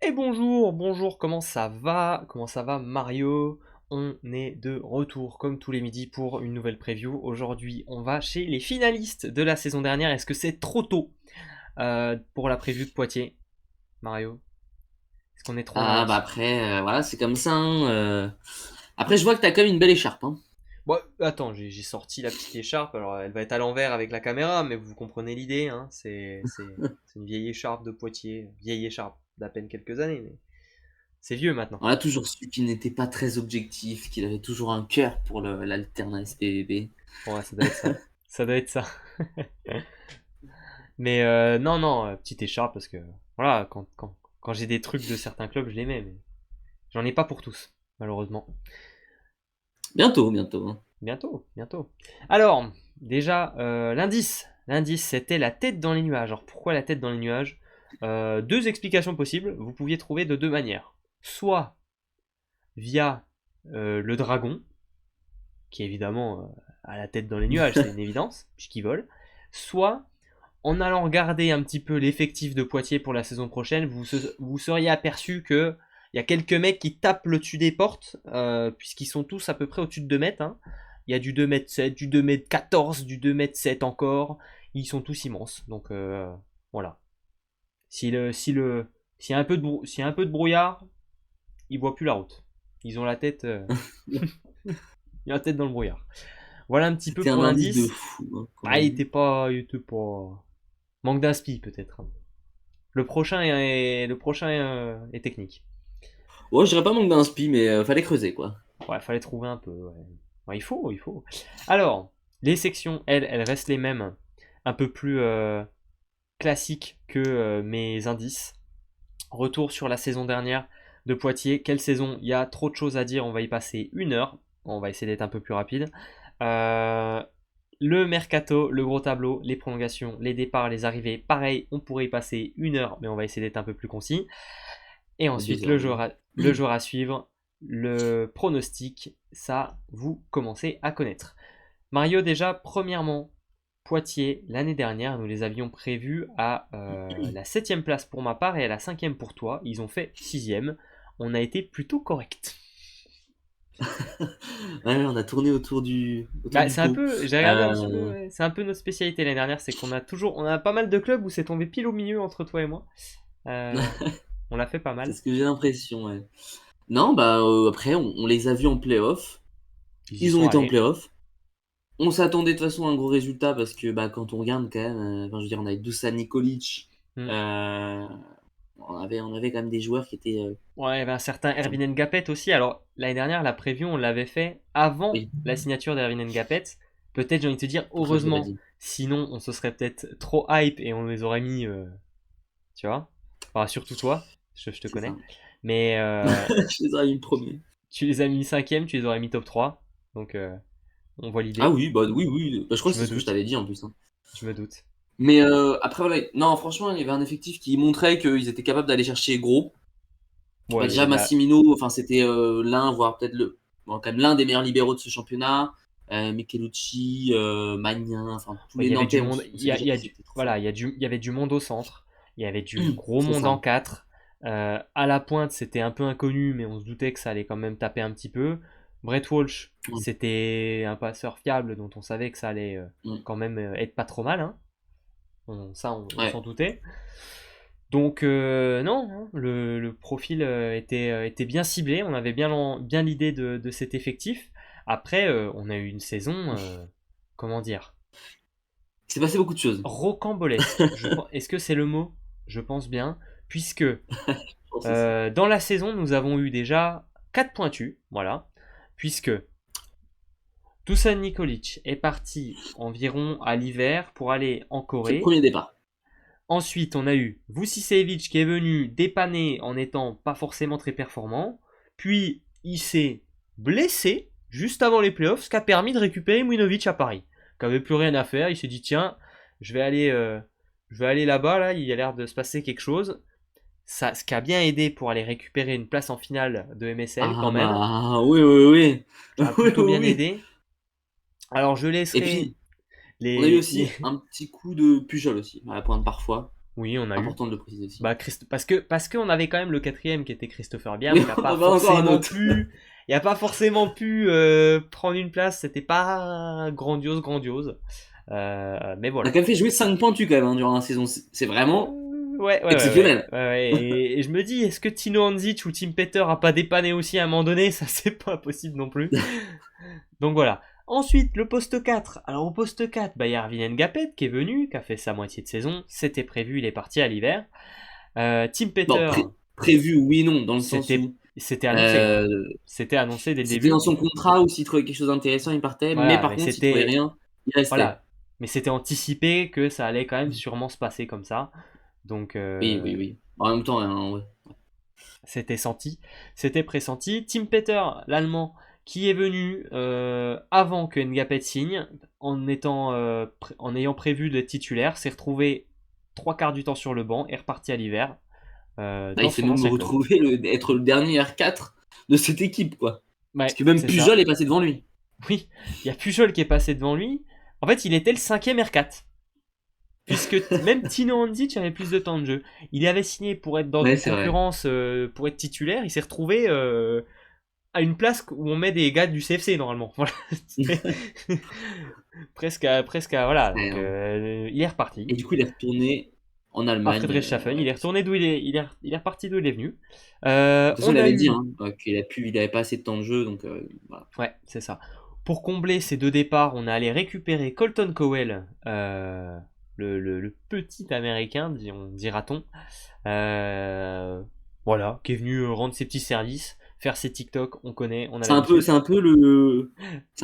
Et bonjour, bonjour, comment ça va? Comment ça va Mario? On est de retour comme tous les midis pour une nouvelle preview. Aujourd'hui, on va chez les finalistes de la saison dernière. Est-ce que c'est trop tôt pour la preview de Poitiers, Mario? Est-ce qu'on est trop Ah bah gentil? après, voilà, c'est comme ça, hein. Après, je vois que t'as quand même une belle écharpe, hein. Bon, attends, j'ai sorti la petite écharpe. Alors, elle va être à l'envers avec la caméra, mais vous comprenez l'idée, hein? C'est une vieille écharpe de Poitiers. Vieille écharpe d'à peine quelques années, mais c'est vieux maintenant. On a toujours su qu'il n'était pas très objectif, qu'il avait toujours un cœur pour l'alternat SPVB. Ouais, ça doit être ça. Ça doit être ça. Mais non, non, petite écharpe parce que voilà, quand j'ai des trucs de certains clubs, je les mets, mais j'en ai pas pour tous, malheureusement. Bientôt, bientôt, hein. Bientôt, bientôt. Alors, déjà, l'indice. L'indice, c'était la tête dans les nuages. Alors pourquoi la tête dans les nuages? Deux explications possibles. Vous pouviez trouver de deux manières. Soit via le dragon, qui évidemment a la tête dans les nuages, c'est une évidence, puisqu'il vole. Soit en allant regarder un petit peu l'effectif de Poitiers pour la saison prochaine, vous seriez aperçu que il y a quelques mecs qui tapent le dessus des portes, puisqu'ils sont tous à peu près au-dessus de 2 mètres. Hein. Il y a du 2 m 7, du 2 m 14, du 2 m 7 encore. Ils sont tous immenses. Donc voilà. S'il y a un peu s'il y a un peu de brouillard, ils voient plus la route. Ils ont la tête, il a la tête dans le brouillard. Voilà un petit peu C'était pour un indice de l'indice. fou, hein, quand Ah, même. il était pas. Manque d'inspi peut-être. Le prochain est technique. Ouais, je dirais pas manque d'inspi, mais fallait creuser, quoi. Ouais, fallait trouver un peu. Ouais. Ouais, il faut, il faut. Alors, les sections, elles restent les mêmes, un peu plus classiques que mes indices. Retour sur la saison dernière de Poitiers. Quelle saison? Il y a trop de choses à dire. On va y passer 1 heure. On va essayer d'être un peu plus rapide. Euh, le mercato, le gros tableau, les prolongations, les départs, les arrivées. Pareil, on pourrait y passer 1 heure, mais on va essayer d'être un peu plus concis. Et Et ensuite, 2 heures même. le joueur à suivre, le pronostic, ça, vous commencez à connaître. Mario, déjà, premièrement, Poitiers, l'année dernière, nous les avions prévus à la septième place pour ma part et à la cinquième pour toi. Ils ont fait sixième. On a été plutôt correct. Ouais, on a tourné autour Bah, du c'est un pot. peu, j'ai regardé un petit peu, Euh, ouais, c'est un peu notre spécialité l'année dernière, c'est on a pas mal de clubs où c'est tombé pile au milieu entre toi et moi. Euh, on l'a fait pas c'est mal. ce que j'ai l'impression, ouais. Non, bah après, on les a vus en playoff. Ils y Ils ont sont été en allés. playoff. On s'attendait de toute façon à un gros résultat parce que bah, quand on regarde quand même, enfin, je veux dire, on avait Dusan Nikolic, Hmm. euh, on avait quand même des joueurs qui étaient. Ouais, il y avait un certain Erwin Ngapet aussi. Alors, l'année dernière, la preview, on l'avait fait avant Oui, la signature d'Erwin Ngapet. Peut-être, j'ai envie de te dire, pour ça je l'ai pas heureusement. dit. Sinon, on se serait peut-être trop hype et on les aurait mis, tu vois. Enfin, surtout toi, je te C'est connais. ça. Mais Je les aurais mis premier. tu les as mis cinquième, tu les aurais mis top 3. Donc, on voit Ah l'idée. oui, bah oui, oui. Bah, je crois Je que c'est me ce que je doute. t'avais dit en plus, hein. Je me doute. Mais après, voilà. Non, franchement, il y avait un effectif qui montrait qu'ils étaient capables d'aller chercher gros. Bah, Ouais, il y déjà, avait de la. Massimino, enfin, c'était l'un, voire peut-être bon, quand même l'un des meilleurs libéraux de ce championnat. Michelucci, Magnin, enfin, tous Ouais, il les y avait du Nantais, monde. on sait déjà qu'ils étaient trop Voilà, forts. il y avait du monde au centre. Il y avait du gros C'est monde en ça. 4. À la pointe, c'était un peu inconnu, mais on se doutait que ça allait quand même taper un petit peu. Brett Walsh, Ouais. c'était un passeur fiable dont on savait que ça allait Mm. quand même être pas trop mal. Hein. On s'en Ouais. doutait. Donc, non, hein, le profil était bien ciblé. On avait bien l'idée de cet effectif. Après, on a eu une saison, comment dire, Il s'est passé beaucoup de choses. rocambolesque. Est-ce que c'est le mot? Je pense bien, puisque Je pense aussi. dans la saison, nous avons eu déjà 4 pointus, voilà, puisque Dusan Nikolic est parti environ à l'hiver pour aller en C'est le Corée. premier départ. Ensuite, on a eu Vucicevic qui est venu dépanner en étant pas forcément très performant. Puis, il s'est blessé juste avant les playoffs, ce qui a permis de récupérer Mouinovic à Paris, qui avait plus rien à faire. Il s'est dit tiens, je vais aller, euh, je vais aller là-bas, là, il y a l'air de se passer quelque chose. Ça, ce qui a bien aidé pour aller récupérer une place en finale de MSL quand Ah même. bah oui, oui, oui. Ça a Oui, plutôt oui, bien oui. aidé. Alors je Et laisserai puis, on a eu aussi les... un petit coup de Pujol aussi, à la pointe parfois. Oui, on a eu. Important de le préciser aussi. Bah, parce qu'on avait quand même le quatrième qui était Christopher Biam, Oui, qui a on pas avait encore un forcément autre. pu, il a pas forcément pu prendre une place. C'était pas grandiose. Mais On a voilà. quand même fait jouer 5 pointus quand même hein, durant la saison. C'est vraiment Ouais. exceptionnel. Et je me dis, est-ce que Tino Hanzic ou Tim Peter a pas dépanné aussi à un moment donné? Ça, c'est pas possible non plus. Donc voilà. Ensuite, le poste 4. Alors au poste 4, bah, il y a Arvin Ngapet qui est venu, qui a fait sa moitié de saison. C'était prévu, il est parti à l'hiver. Tim Bon, Peter, prévu, oui, non, dans le sens c'était où c'était annoncé. euh, C'était annoncé dès le c'était dans début. son contrat ou s'il trouvait quelque chose d'intéressant, il partait. Mais Voilà, par mais contre, s'il trouvait c'était rien, il restait. voilà, mais c'était anticipé que ça allait quand même sûrement se passer comme ça. Donc Oui. En même temps, hein, ouais. c'était senti, c'était pressenti. Tim Peter, l'allemand, qui est venu avant que Ngapet signe, en ayant prévu d'être titulaire, s'est retrouvé trois quarts du temps sur le banc et reparti à l'hiver Là, il dans s'est son même ancien club. retrouvé être le dernier R4 de cette équipe, quoi. Parce Ouais, que même c'est ça. Pujol est passé devant lui. Oui, il y a Pujol qui est passé devant lui. En fait, il était le cinquième R4. Puisque même Tino Hanzic avait plus de temps de jeu. Il avait signé pour être dans Ouais, une c'est vrai. concurrence, pour être titulaire. Il s'est retrouvé à une place où on met des gars du CFC normalement. Voilà. Voilà. Donc Ouais. il est reparti. Et du coup, il est retourné en À Allemagne. Friedrichshafen, il est retourné d'où il est reparti d'où il est venu. De toute façon, On il a avait dit eu, hein, il avait pas assez de temps de jeu, donc voilà. ouais, c'est ça. Pour combler ces deux départs, on est allé récupérer Colton Cowell, le petit américain, dira-t-on. Euh, voilà, qui est venu rendre ses petits services, faire ses TikTok, on connaît, on a l'habitude. C'est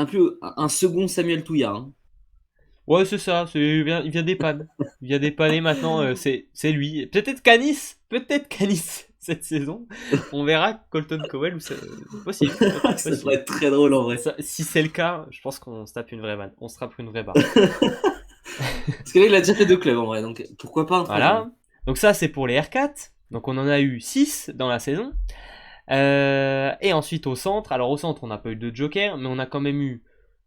un peu un second Samuel Touillard. Hein. Ouais, c'est ça, il vient dépanner. Il vient dépanner maintenant, c'est lui. Peut-être Canis cette saison. On verra Colton Cowell ou c'est possible, peut-être Ça pourrait possible. être très drôle en vrai. Si c'est le cas, je pense qu'on se tape une vraie vanne. On se tape une vraie barre. Parce que là, il a déjà fait 2 clubs en vrai, donc pourquoi pas un troisième. Voilà. Donc ça, c'est pour les R4. Donc on en a eu 6 dans la saison. Et ensuite au centre. Alors au centre, on n'a pas eu de joker, mais on a quand même eu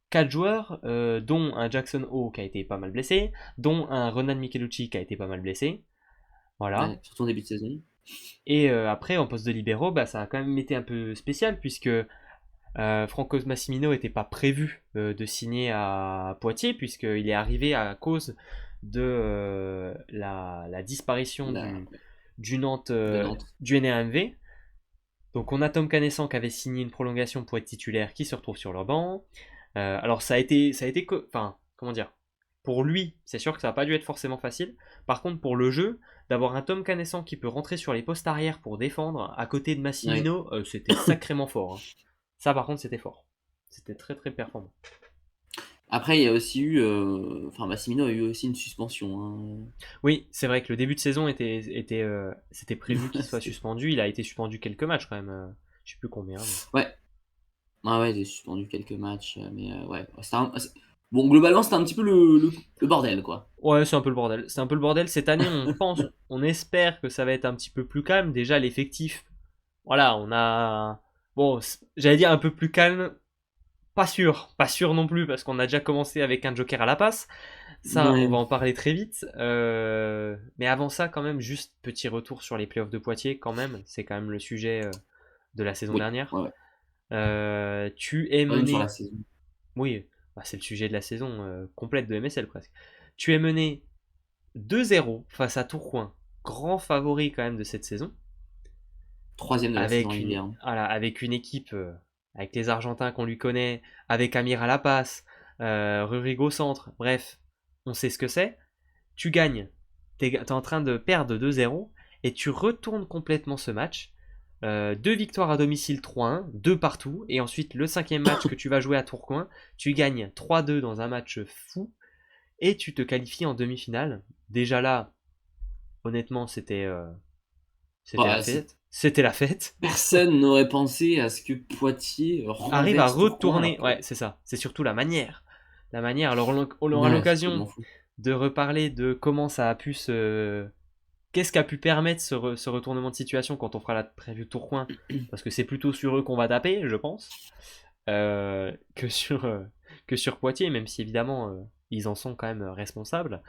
4 joueurs, dont un Jackson O qui a été pas mal blessé, dont un Renan Michelucci qui a été pas mal blessé. Voilà. Ouais, surtout en début de saison. Et après, en poste de libéraux, bah, ça a quand même été un peu spécial puisque Franco Massimino n'était pas prévu de signer à Poitiers puisqu'il est arrivé à cause de la disparition Là, du Nantes, de Nantes. du NRMV. Donc on a Tom Canessan qui avait signé une prolongation pour être titulaire qui se retrouve sur le banc. Alors enfin, comment dire, pour lui, c'est sûr que ça n'a pas dû être forcément facile. Par contre, pour le jeu, d'avoir un Tom Canessan qui peut rentrer sur les postes arrière pour défendre à côté de Ouais. Massimino, c'était sacrément fort. Hein. Ça, par contre, c'était fort. C'était très très performant. Après, il y a aussi eu. Enfin, Massimino a eu aussi une suspension. Hein. Oui, c'est vrai que le début de saison c'était prévu qu'il soit C'était- suspendu. Il a été suspendu quelques matchs quand même. Je sais plus combien. Ouais. Ah ouais, j'ai suspendu quelques matchs, mais ouais. Bon, globalement, c'était un petit peu le bordel, quoi. Ouais, c'est un peu le bordel. C'est un peu le bordel. Cette année, on espère que ça va être un petit peu plus calme. Déjà, l'effectif, voilà, on a. Bon, j'allais dire un peu plus calme. Pas sûr non plus, parce qu'on a déjà commencé avec un joker à la passe. Ça, on Ouais. va en parler très vite. Mais avant ça, quand même, juste petit retour sur les playoffs de Poitiers, quand même. C'est quand même le sujet de la saison Oui, dernière. ouais. Tu es Pas même sur la mené. saison. Oui, bah, c'est le sujet de la saison complète de MSL presque. Tu es mené 2-0 face à Tourcoing, grand favori quand même de cette saison, Troisième de la saison régulière. avec une équipe, avec les Argentins qu'on lui connaît, avec Amir à la passe, Rurigo au centre, bref, on sait ce que c'est. Tu gagnes, t'es en train de perdre 2-0 et tu retournes complètement ce match. 2 victoires à domicile 3-1, 2 partout, et ensuite le cinquième match que tu vas jouer à Tourcoing, tu gagnes 3-2 dans un match fou, et tu te qualifies en demi-finale. Déjà là, honnêtement, c'était la Bah, fête. C'était la fête. personne n'aurait pensé à ce que Poitiers Arrive à renverse Tourcoing alors retourner. que. Ouais, c'est ça. C'est surtout la manière. La manière. Alors, on aura Ouais, c'est l'occasion complètement fou. de reparler de comment ça a pu se. Qu'est-ce qui a pu permettre ce retournement de situation quand on fera la preview de Tourcoing. Parce que c'est plutôt sur eux qu'on va taper, je pense, euh, que, sur, euh, que sur Poitiers, même si évidemment ils en sont quand même responsables.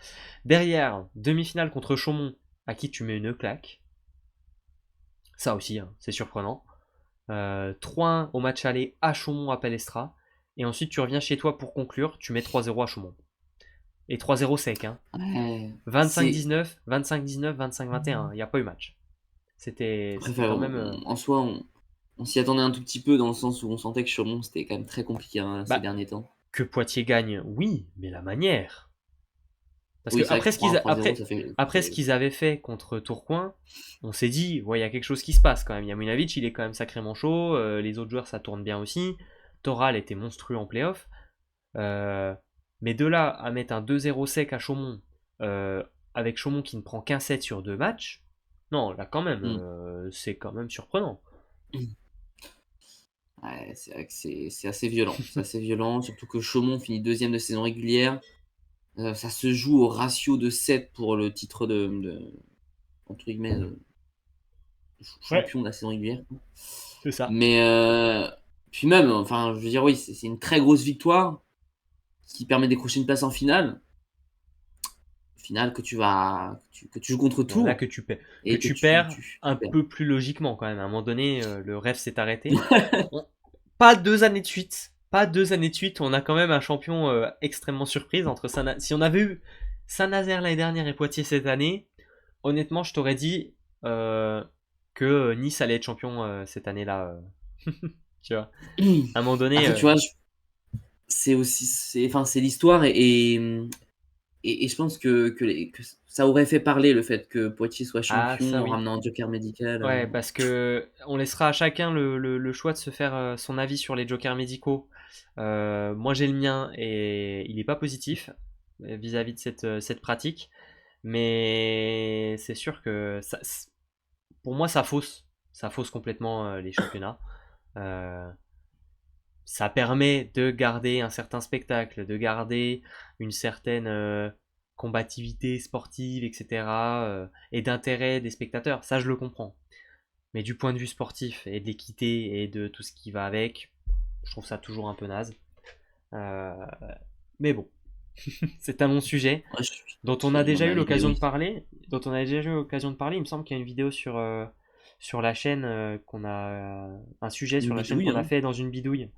Derrière, demi-finale contre Chaumont, à qui tu mets une claque. Ça aussi, hein, c'est surprenant. 3-1 au match aller à Chaumont à Palestra. Et ensuite, tu reviens chez toi pour conclure. Tu mets 3-0 à Chaumont. Et 3-0 sec. Hein. Ouais, c'est 25-19, 25-19, 25-21. Il n'y a pas eu match. C'était Après, quand même. en soi, on s'y attendait un tout petit peu dans le sens où on sentait que Chaumont c'était quand même très compliqué hein, ces Bah, derniers temps. que Poitiers gagne, oui, mais la manière. Parce que Oui, c'est vrai que pour un 3-0, après ce qu'ils avaient fait contre Tourcoing, on s'est dit, ouais, il y a quelque chose qui se passe quand même. Yamunavic, il est quand même sacrément chaud. Les autres joueurs, ça tourne bien aussi. Toral était monstrueux en playoff. Mais de là à mettre un 2-0 sec à Chaumont, avec Chaumont qui ne prend qu'un 7 sur 2 matchs, non, là quand même, Hmm. c'est quand même surprenant. Ouais, c'est vrai que c'est assez violent. C'est assez violent, surtout que Chaumont finit deuxième de saison régulière. Ça se joue au ratio de 7 pour le titre entre guillemets, Ouais, champion de la saison régulière. c'est ça. Mais puis même, enfin, je veux dire, oui, c'est une très grosse victoire qui permet de décrocher une place en finale. Finale que tu joues contre Bon, là Tours que et que tu perds tu un perds. peu plus logiquement quand même. À un moment donné, le rêve s'est arrêté. On- Pas 2 années de suite. Pas 2 années de suite. On a quand même un champion extrêmement surprise entre si on avait eu Saint-Nazaire l'année dernière et Poitiers cette année, honnêtement, je t'aurais dit que Nice allait être champion cette année-là. Tu vois. À un moment donné, Après, tu vois, c'est aussi, enfin, c'est l'histoire et je pense que ça aurait fait parler le fait que Poitiers soit ah champion ça en oui. ramenant un joker médical. Ouais, parce que on laissera à chacun le choix de se faire son avis sur les jokers médicaux. Moi j'ai le mien et il n'est pas positif vis-à-vis de cette pratique. Mais c'est sûr que pour moi ça fausse complètement les championnats. Euh, Ça permet de garder un certain spectacle, de garder une certaine combativité sportive, etc. Et d'intérêt des spectateurs. Ça je le comprends. Mais du point de vue sportif et de l'équité et de tout ce qui va avec, je trouve ça toujours un peu naze. Euh, mais bon, c'est un long sujet Ouais, dont je on a suis déjà mon eu avis, mais l'occasion de oui. parler. Dont on a déjà eu l'occasion de parler. Il me semble qu'il y a une vidéo sur la chaîne un sujet Une sur la chaîne bidouille, qu'on a hein. fait dans une bidouille,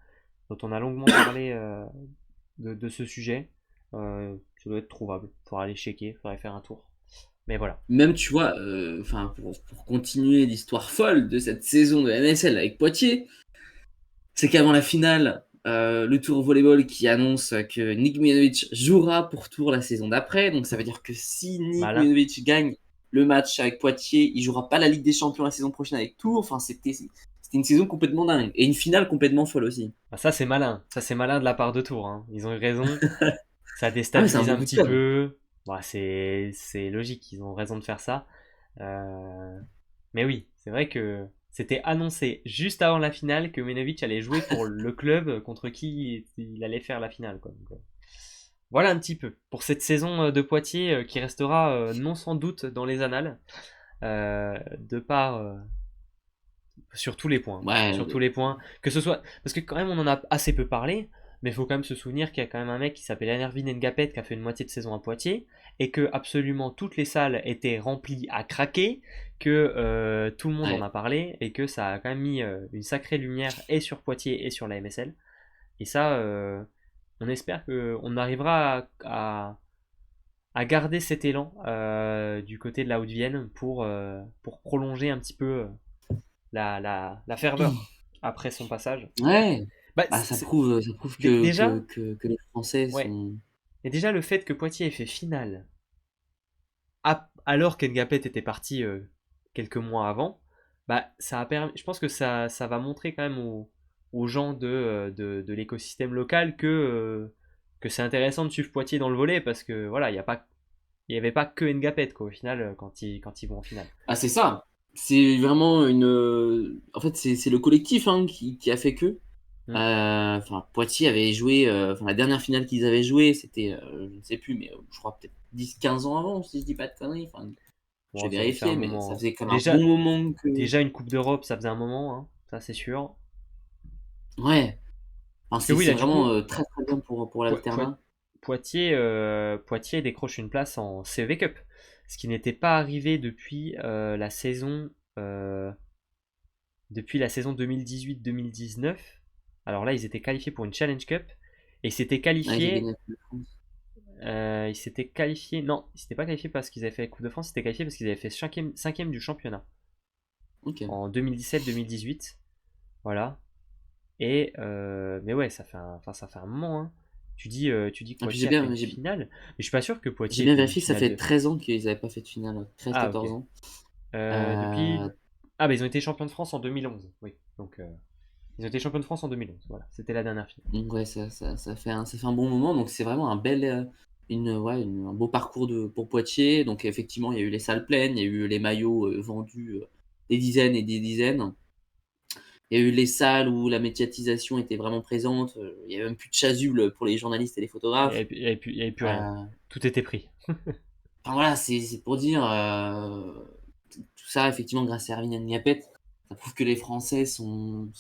dont on a longuement parlé de ce sujet. Ça doit être trouvable. Faudra aller checker, faudrait faire un tour. Mais voilà. Même, tu vois, enfin, pour continuer l'histoire folle de cette saison de MSL avec Poitiers, c'est qu'avant la finale, le Tour Volleyball qui annonce que Nick Mujanovic jouera pour Tours la saison d'après. Donc ça veut dire que si Nick Malin. Mujanovic gagne le match avec Poitiers, il jouera pas la Ligue des Champions la saison prochaine avec Tours. Enfin, c'était une saison complètement dingue. Et une finale complètement folle aussi. Ah, ça c'est malin. Ça c'est malin de la part de Tours. Hein. Ils ont eu raison. Ça Ah ouais, c'est un déstabilise bon un coup de petit com'. peu. Bah, c'est logique. Ils ont raison de faire ça. Euh, Mais oui, c'est vrai que c'était annoncé juste avant la finale que Menovic allait jouer pour le club contre qui il allait faire la finale. Quoi. Donc, voilà un petit peu pour cette saison de Poitiers qui restera non sans doute dans les annales de par sur tous les points. Sur tous Ouais, les points. Que ce soit. Parce que quand même on en a assez peu parlé, mais il faut quand même se souvenir qu'il y a quand même un mec qui s'appelle Enervin Ngapet qui a fait une moitié de saison à Poitiers, et que absolument toutes les salles étaient remplies à craquer, que tout le monde en ouais. a parlé, et que ça a quand même mis une sacrée lumière et sur Poitiers et sur la MSL. Et ça, on espère qu'on arrivera à garder cet élan du côté de la Haute-Vienne pour prolonger un petit peu la ferveur après son passage. Ouais. Bah, Bah, ça prouve déjà, que les Français ouais. sont. Et déjà, le fait que Poitiers ait fait finale alors qu'Engapet était parti quelques mois avant, bah, ça a permis, je pense que ça va montrer quand même aux gens de l'écosystème local que c'est intéressant de suivre Poitiers dans le volet parce que voilà, il n'y avait pas que Ngapet quoi, au final quand ils vont en finale. Ah, c'est ça. C'est vraiment une. En fait, c'est le collectif hein, qui a fait que. Mm. Enfin, Poitiers avait joué. Enfin, la dernière finale qu'ils avaient joué, c'était. Je ne sais plus, mais je crois peut-être 10 15 ans avant, si je dis pas de conneries. Enfin, je Bon, vais ça fait un vérifier, mais moment. ça Hein. faisait comme un Déjà, bon moment que. déjà une Coupe d'Europe, ça faisait un moment, hein, ça c'est sûr. Ouais. Enfin, Parce que oui, c'est là du coup, vraiment très très bien pour Po- Po- l'alternat. Poitiers décroche une place en CEV Cup. ce qui n'était pas arrivé depuis la saison 2018-2019. Alors là, ils étaient qualifiés pour une Challenge Cup et ils s'étaient Ah, ils ont qualifiés. gagné la Coupe de France. Ils s'étaient qualifiés. Non, ils s'étaient pas qualifiés parce qu'ils avaient fait la Coupe de France. Ils s'étaient qualifiés parce qu'ils avaient fait cinquième du championnat Ok. en 2017-2018. Voilà. Et mais ouais, ça fait un moment, hein. Tu dis que Et puis Poitiers a fait une finale, mais je suis pas sûr que j'ai Poitiers ait bien fait une vérifié que ça finale fait de. 13 ans qu'ils n'avaient pas fait de finale. Ah, ok. 13-14 ans. Depuis. Euh, Ah, bah ils ont été champions de France en 2011. Oui. Donc ils ont été champions de France en 2011. Voilà, c'était la dernière finale. donc ouais, ça fait un bon moment. Donc c'est vraiment un bel, un beau parcours pour Poitiers. Donc effectivement, il y a eu les salles pleines, il y a eu les maillots vendus des dizaines et des dizaines. Il y a eu les salles où la médiatisation était vraiment présente. Il y avait même plus de chasuble pour les journalistes et les photographes. Il y avait plus rien. Euh, Tout était pris. enfin voilà, c'est pour dire tout ça, effectivement, grâce à Erwin Ngapet, ça prouve que les Français sont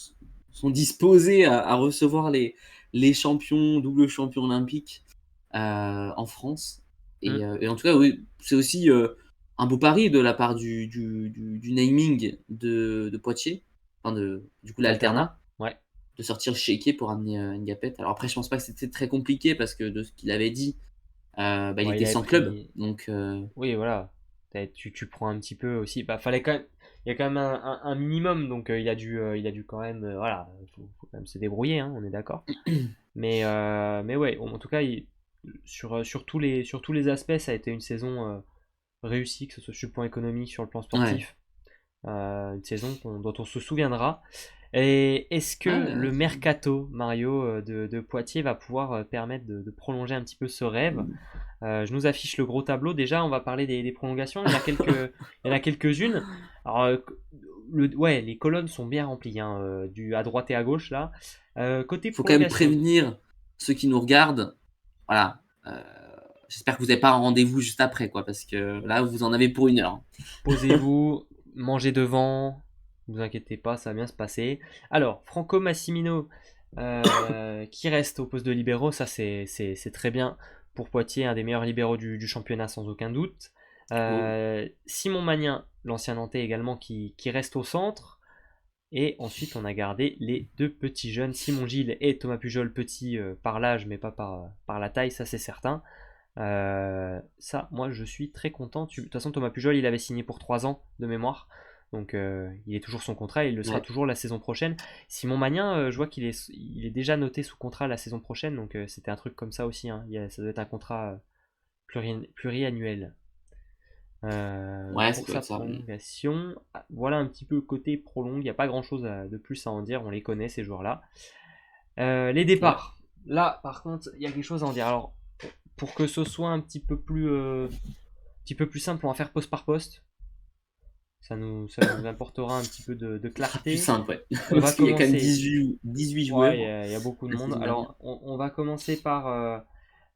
disposés à recevoir les champions, double champions olympiques en France. Hmm. Et en tout cas, oui, c'est aussi un beau pari de la part du naming de Poitiers, enfin du coup l'Alternat, L'Alternat. Ouais. de sortir le chéquier pour amener Ngapet. Alors après, je pense pas que c'était très compliqué parce que de ce qu'il avait dit, il Ouais, il était avait sans club. pris. Donc, Oui, voilà. Tu prends un petit peu aussi. Bah, fallait quand même. Il y a quand même un minimum, donc il a dû quand même. Voilà, faut quand même se débrouiller, hein, on est d'accord. Mais ouais, en tout cas, sur tous les aspects, ça a été une saison réussie, que ce soit sur le plan économique, sur le plan ouais. sportif. Une saison dont on se souviendra. Et est-ce que Ouais, le mercato, Mario, de Poitiers va pouvoir permettre de prolonger un petit peu ce rêve? Je nous affiche le gros tableau. Déjà, on va parler des prolongations. Il y en a quelques-unes. Alors, ouais, les colonnes sont bien remplies, hein, à droite et à gauche là. Côté faut quand même prolongation, prévenir ceux qui nous regardent. Voilà. J'espère que vous n'avez pas un rendez-vous juste après, quoi, parce que là, vous en avez pour 1 heure. posez-vous, mangez devant. Ne vous inquiétez pas, ça va bien se passer. Alors, Franco Massimino, qui reste au poste de libéraux, ça c'est très bien pour Poitiers, un des meilleurs libéraux du championnat sans aucun doute. Oh. Simon Magnin, l'ancien Nantais également, qui reste au centre. Et ensuite, on a gardé les deux petits jeunes, Simon Gilles et Thomas Pujol, petits par l'âge, mais pas par la taille, ça c'est certain. Ça, moi, je suis très content. De toute façon, Thomas Pujol, il avait signé pour 3 ans de mémoire. Donc, il est toujours son contrat et il le sera Ouais. toujours la saison prochaine. Simon Magnin, je vois qu'il est déjà noté sous contrat la saison prochaine. Donc, c'était un truc comme ça aussi, hein. Ça doit être un contrat pluriannuel. Ouais, ça Pour doit sa être ça. prolongation, voilà un petit peu côté prolong. Il n'y a pas grand chose de plus à en dire. On les connaît, ces joueurs-là. Les Ouais. départs. Là, par contre, il y a quelque chose à en dire. Alors, pour que ce soit un petit peu plus simple, on va faire poste par poste. Ça nous apportera un petit peu de Ce sera plus clarté. simple, ouais. On va Parce qu'il y a quand même commencer. 18 Ouais, joueurs il y a beaucoup de la monde. saison dernière. Alors, on va commencer par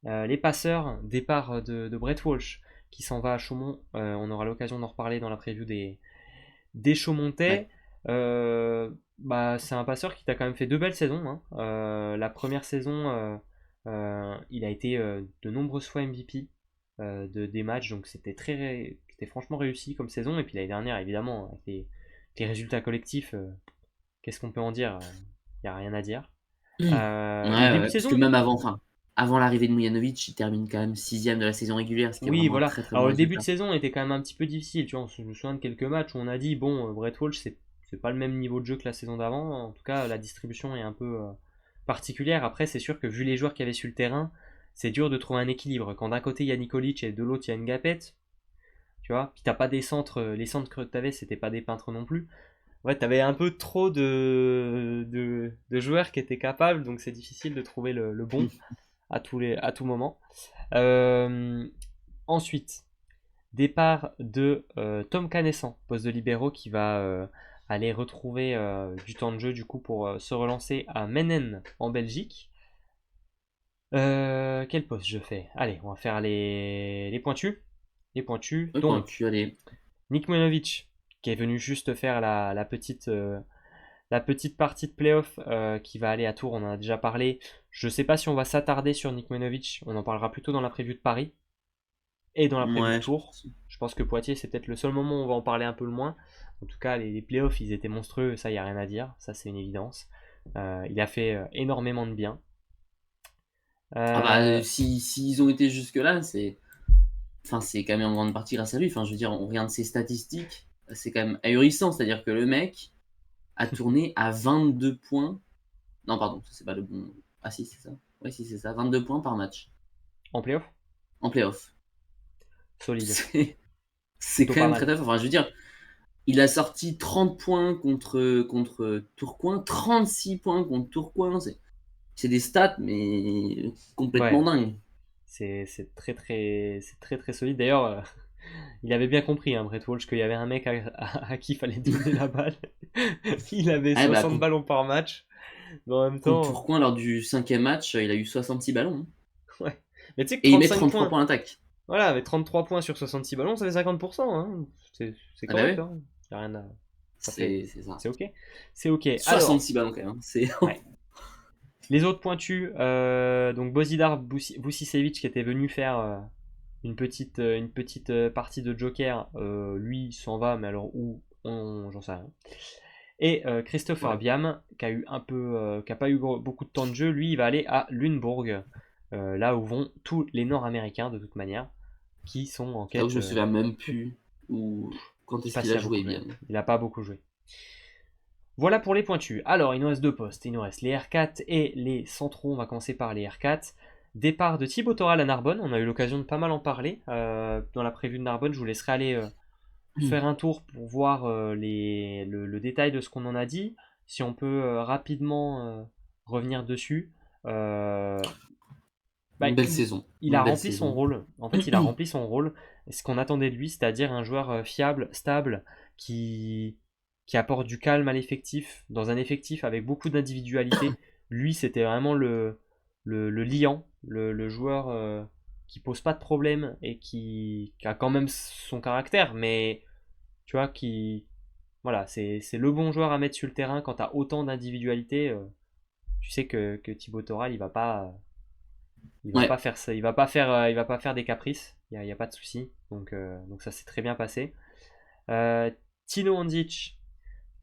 les passeurs. Départ de Brett Walsh qui s'en va à Chaumont. On aura l'occasion d'en reparler dans la preview des Ouais. Chaumontais. Bah, c'est un passeur qui t'a quand même fait 2 belles saisons, hein. La première saison, il a été de nombreuses fois MVP des matchs, donc c'était franchement réussi comme saison. Et puis l'année dernière, évidemment, avec les résultats collectifs, qu'est-ce qu'on peut en dire? Il n'y a rien à dire. Ouais, Le début ouais, de parce que saison, même avant l'arrivée de Mujanovic, il termine quand même 6e de la saison régulière, ce qui est oui, vraiment un voilà. très très bon Alors le début de résultat. saison était quand même un petit peu difficile. Tu vois, je me souviens de quelques matchs où on a dit, bon, Brett Walsh, c'est pas le même niveau de jeu que la saison d'avant. En tout cas, la distribution est un peu particulière. Après, c'est sûr que vu les joueurs qu'il y avait sur le terrain, c'est dur de trouver un équilibre. Quand d'un côté il y a Nikolic et de l'autre il y a Ngapet, tu vois, puis t'as pas des centres, les centres que t'avais, c'était pas des peintres non plus. Ouais, t'avais un peu trop de joueurs qui étaient capables, donc c'est difficile de trouver le bon à tout moment. Euh, Ensuite, départ de Tom Canessan, poste de libéraux, qui va aller retrouver du temps de jeu du coup pour se relancer à Menen en Belgique. Quel poste je fais? Allez, on va faire les pointus. Les pointus. Ouais, Donc, pointu, allez. Nick Menovic, qui est venu juste faire la petite partie de playoff qui va aller à Tours, on en a déjà parlé. Je ne sais pas si on va s'attarder sur Nick Menovic, on en parlera plutôt dans la preview de Paris. et dans la preview Ouais, tour. Je pense que Poitiers, c'est peut-être le seul moment où on va en parler un peu le moins. En tout cas, les playoffs, ils étaient monstrueux, ça, il n'y a rien à dire. Ça, c'est une évidence. Il a fait énormément de bien. Ah bah, Euh, s'ils ont été jusque-là, c'est quand même en grande partie grâce à lui. Enfin, je veux dire, on regarde ses statistiques, c'est quand même ahurissant. C'est-à-dire que le mec a tourné à 22 points. Non, pardon, ça, c'est pas le bon. Ah si, c'est ça. Oui, si, c'est ça. 22 points par match En playoff, en playoff. solide. C'est c'est Plutôt quand pas même très mal. très fort. Enfin, je veux dire, il a sorti 30 points contre Tourcoing, 36 points contre Tourcoing. C'est des stats, mais complètement Ouais, dingues. c'est très très solide. D'ailleurs, il avait bien compris, hein, Brett Walsh, qu'il y avait un mec à qui il fallait donner la balle. Il avait Ah bah, 60 ballons par match. Mais en même contre temps, Tourcoing, lors du cinquième match, il a eu 66 ballons, hein. ouais. Mais tu sais que Et il met 35 33 points, points d'attaque. voilà, avec 33 points sur 66 ballons, ça fait 50%. Hein. C'est Ah bah correct. ouais, Hein. Y a rien à... ça fait... c'est ça. C'est ok. C'est ok. Alors, 66 ballons quand même, hein. C'est ouais. Les autres pointus, donc Bozidar Vucicevic qui était venu faire une petite partie de Joker, lui s'en va, mais alors où j'en sais rien. Et Christopher ouais. Biam qui a pas eu beaucoup de temps de jeu, lui il va aller à Lunebourg, là où vont tous les Nord-Américains de toute manière, qui sont en J'avoue que quête, je me souviens même plus je quand sais est-ce pas qu'il s'il a a beaucoup joué joué. bien. Il a pas beaucoup joué. Voilà pour les pointus. Alors, il nous reste deux postes. Il nous reste les R4 et les centraux. On va commencer par les R4. Départ de Thibaut Toral à Narbonne. On a eu l'occasion de pas mal en parler. Dans la prévue de Narbonne, je vous laisserai aller faire un tour pour voir le détail de ce qu'on en a dit. Si on peut rapidement revenir dessus. Euh, bah, Une belle saison. il a Une belle rempli son saison. rôle. En fait, il a rempli son rôle. Ce qu'on attendait de lui, c'est-à-dire un joueur fiable, stable, qui, qui apporte du calme à l'effectif, dans un effectif avec beaucoup d'individualité. Lui, c'était vraiment le liant, le joueur qui pose pas de problème et qui a quand même son caractère, mais tu vois, voilà, c'est le bon joueur à mettre sur le terrain quand tu as autant d'individualité. Tu sais que Thibaut Toral, il va Ouais. pas faire ça, il va pas faire des caprices, y a pas de souci. Donc ça s'est très bien passé. Euh, Tino Handzic,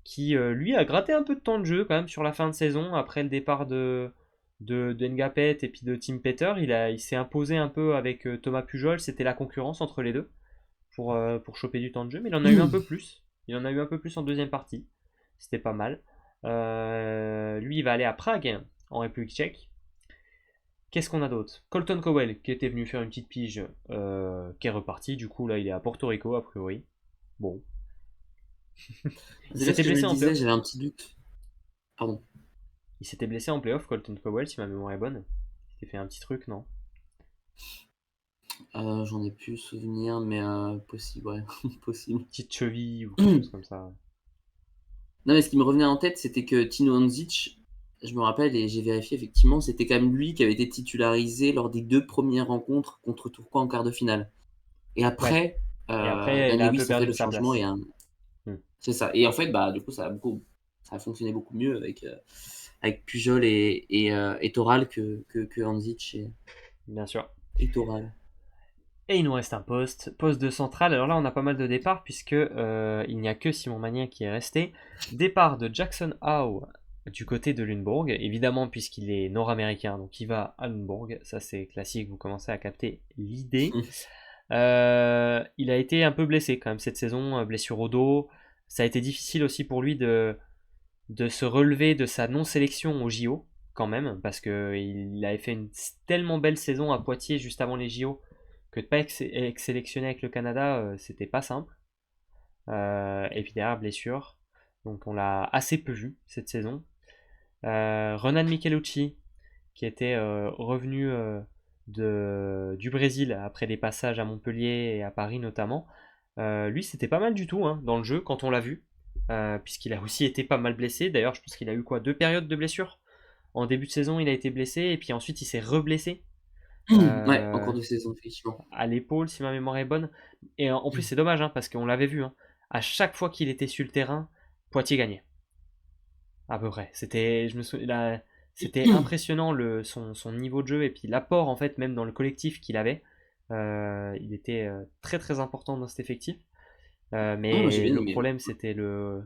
qui lui a gratté un peu de temps de jeu quand même sur la fin de saison après le départ de Ngapet et puis de Tim Peter. Il s'est imposé un peu avec Thomas Pujol, c'était la concurrence entre les deux pour choper du temps de jeu, mais il en a eu un peu plus. Il en a eu un peu plus en deuxième partie. C'était pas mal. Lui, il va aller à Prague, en République tchèque. Qu'est-ce qu'on a d'autre? Colton Cowell, qui était venu faire une petite pige, qui est reparti. Du coup, là, il est à Porto Rico, a priori. Bon. Il C'est là ce s'était que je me blessé en disais, playoff. j'avais un petit doute. Pardon. Il s'était blessé en playoff, Colton Cowell, si ma mémoire est bonne. Il s'était fait un petit truc, non? J'en ai plus souvenir, mais possible, ouais. Possible. Une petite cheville ou quelque chose Non, comme ça. mais ce qui me revenait en tête, c'était que Tino Handzic, je me rappelle et j'ai vérifié effectivement, c'était quand même lui qui avait été titularisé lors des 2 premières rencontres contre Tourcoing en quart de finale. Et Ouais. après, Et après, Dan il a un peu Lewis a fait perdu le sa changement place. et Hmm. c'est ça. Et en fait, bah, du coup, ça a fonctionné beaucoup mieux avec Pujol et Toral que Handzic Bien sûr. et Toral. Et il nous reste un poste de central. Alors là, on a pas mal de départs puisque il n'y a que Simon Magnien qui est resté. Départ de Jackson Howe du côté de Lunebourg, évidemment puisqu'il est nord-américain, donc il va à Lunebourg. Ça c'est classique, vous commencez à capter l'idée. Il a été un peu blessé quand même cette saison, blessure au dos. Ça a été difficile aussi pour lui de se relever de sa non-sélection au JO quand même, parce qu'il avait fait une tellement belle saison à Poitiers juste avant les JO que de pas être sélectionné avec le Canada, c'était pas simple. Et puis derrière, blessure. Donc on l'a assez peu vu cette saison. Renan Michelucci, qui était revenu du Brésil après des passages à Montpellier et à Paris notamment. Lui, c'était pas mal du tout hein, dans le jeu quand on l'a vu, puisqu'il a aussi été pas mal blessé. D'ailleurs, je pense qu'il a eu quoi, 2 périodes de blessure. En début de saison, il a été blessé et puis ensuite il s'est reblessé Ouais, en euh, cours de saison, effectivement. à l'épaule, si ma mémoire est bonne. Et en plus, c'est dommage, hein, parce qu'on l'avait vu. Hein, à chaque fois qu'il était sur le terrain, Poitiers gagnait. À peu près. C'était impressionnant son niveau de jeu et puis l'apport, en fait, même dans le collectif qu'il avait. Il était très très important dans cet effectif. Ah, moi j'ai Mais bien le aimé. problème, c'était le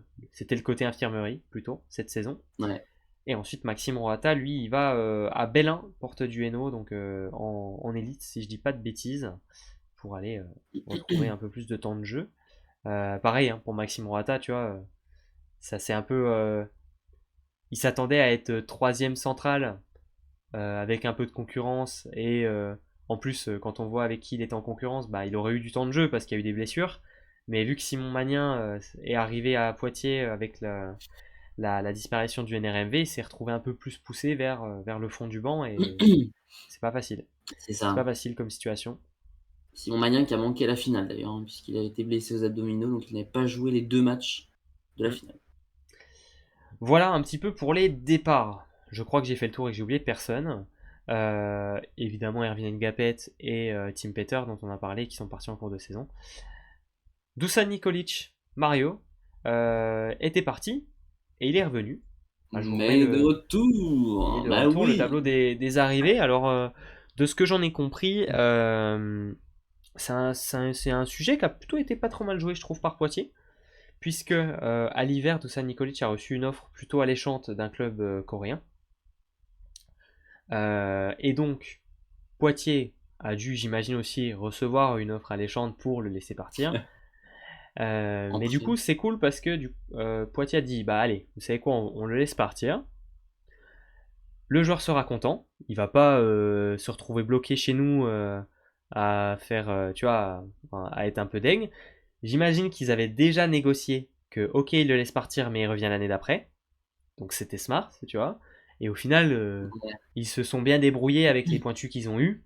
côté infirmerie, plutôt, cette saison. Ouais. Et ensuite, Maxime Roata, lui, il va à Belin, porte du Hainaut, donc en élite, si je dis pas de bêtises, pour aller retrouver un peu plus de temps de jeu. Pareil, hein, pour Maxime Roata, tu vois, ça c'est un peu. Il s'attendait à être troisième central avec un peu de concurrence et en plus, quand on voit avec qui il était en concurrence, bah, il aurait eu du temps de jeu parce qu'il y a eu des blessures. Mais vu que Simon Magnin est arrivé à Poitiers avec la disparition du NRMV, il s'est retrouvé un peu plus poussé vers le fond du banc et c'est pas facile. C'est C'est pas ça. facile comme situation. Simon Magnin qui a manqué la finale d'ailleurs, hein, puisqu'il a été blessé aux abdominaux, donc il n'avait pas joué les 2 matchs de la Mm. finale. Voilà un petit peu pour les départs. Je crois que j'ai fait le tour et que j'ai oublié personne. Évidemment, Erwin Ngapet et Tim Peter, dont on a parlé, qui sont partis en cours de saison. Dusan Nikolic, Mario, était parti et il est revenu. Ah, je vous remets Mais de il est retour, de bah retour, le oui. tableau des arrivées. Alors, de ce que j'en ai compris, c'est un sujet qui a plutôt été pas trop mal joué, je trouve, par Poitiers. Puisque à l'hiver, Dusan Nikolic a reçu une offre plutôt alléchante d'un club coréen. Et donc, Poitiers a dû, j'imagine aussi, recevoir une offre alléchante pour le laisser partir. En Mais du prime. coup, c'est cool parce que Poitiers a dit, bah allez, vous savez quoi, on le laisse partir. Le joueur sera content. Il va pas se retrouver bloqué chez nous à faire, tu vois, à être un peu deg. J'imagine qu'ils avaient déjà négocié que, ok, il le laisse partir, mais il revient l'année d'après. Donc c'était smart, tu vois. Et au final, Ouais. ils se sont bien débrouillés avec les pointus qu'ils ont eus.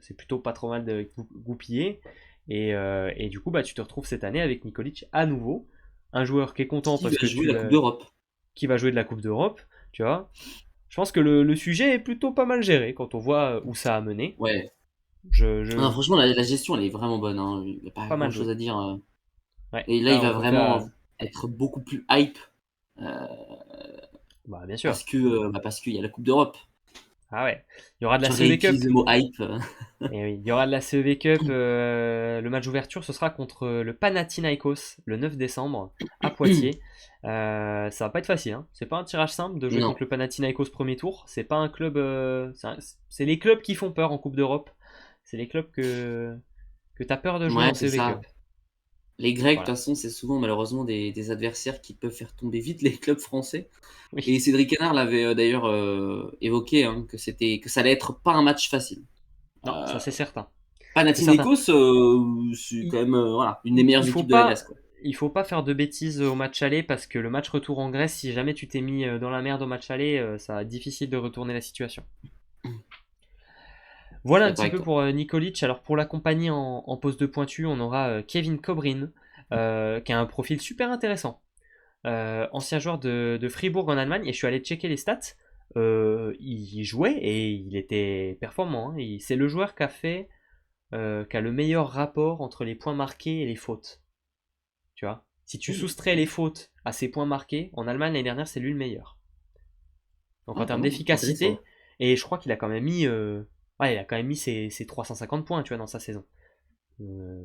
C'est plutôt pas trop mal de goupiller. Et du coup, bah, tu te retrouves cette année avec Nikolic à nouveau. Un joueur qui est content Qui parce va que jouer la Coupe d'Europe. qui va jouer de la Coupe d'Europe, tu vois. Je pense que le sujet est plutôt pas mal géré quand on voit où ça a mené. Ouais. Non, Je franchement, la gestion, elle est vraiment bonne, hein. Il n'y a pas pas mal grand-chose joué. à dire. Ouais. Et là, il Là, va en tout cas, vraiment être beaucoup plus hype euh, bah, bien sûr. parce qu'il y a la Coupe d'Europe. Ah ouais. Il y aura de la Je CEV Cup. réutilise le mot hype. Et oui, il y aura de la CEV Cup. Le match d'ouverture, ce sera contre le Panathinaikos le 9 décembre à Poitiers. Ça va pas être facile, hein. C'est pas un tirage simple de jouer Non. contre le Panathinaikos premier tour. C'est pas un club. C'est les clubs qui font peur en Coupe d'Europe. C'est les clubs que t'as peur de jouer Ouais, en c'est CEV ça. Cup. Les Grecs, de toute Voilà. façon, c'est souvent malheureusement des adversaires qui peuvent faire tomber vite les clubs français. Oui. Et Cédric Hénard l'avait d'ailleurs évoqué, hein, que ça allait être pas un match facile. Non, ça Euh, c'est certain. C'est certain. Panathinaikos, c'est quand Il, même voilà, une des il, meilleures il faut équipes de la pas. Grèce, quoi. Il faut pas faire de bêtises au match aller parce que le match retour en Grèce, si jamais tu t'es mis dans la merde au match aller, ça va être difficile de retourner la situation. Je suis Voilà un d'accord petit avec peu toi. pour Nikolic. Alors pour l'accompagner en poste de pointu, on aura Kevin Kobrin, qui a un profil super intéressant. Ancien joueur de Fribourg en Allemagne, et je suis allé checker les stats. Il jouait et il était performant, hein. C'est le joueur qui a le meilleur rapport entre les points marqués et les fautes. Tu vois, si tu Ouh, soustrais les fautes à ses points marqués, en Allemagne l'année dernière, c'est lui le meilleur. Donc en ah, termes vraiment intéressant. d'efficacité, et je crois qu'il a quand même mis, ouais, il a quand même mis ses 350 points, tu vois, dans sa saison.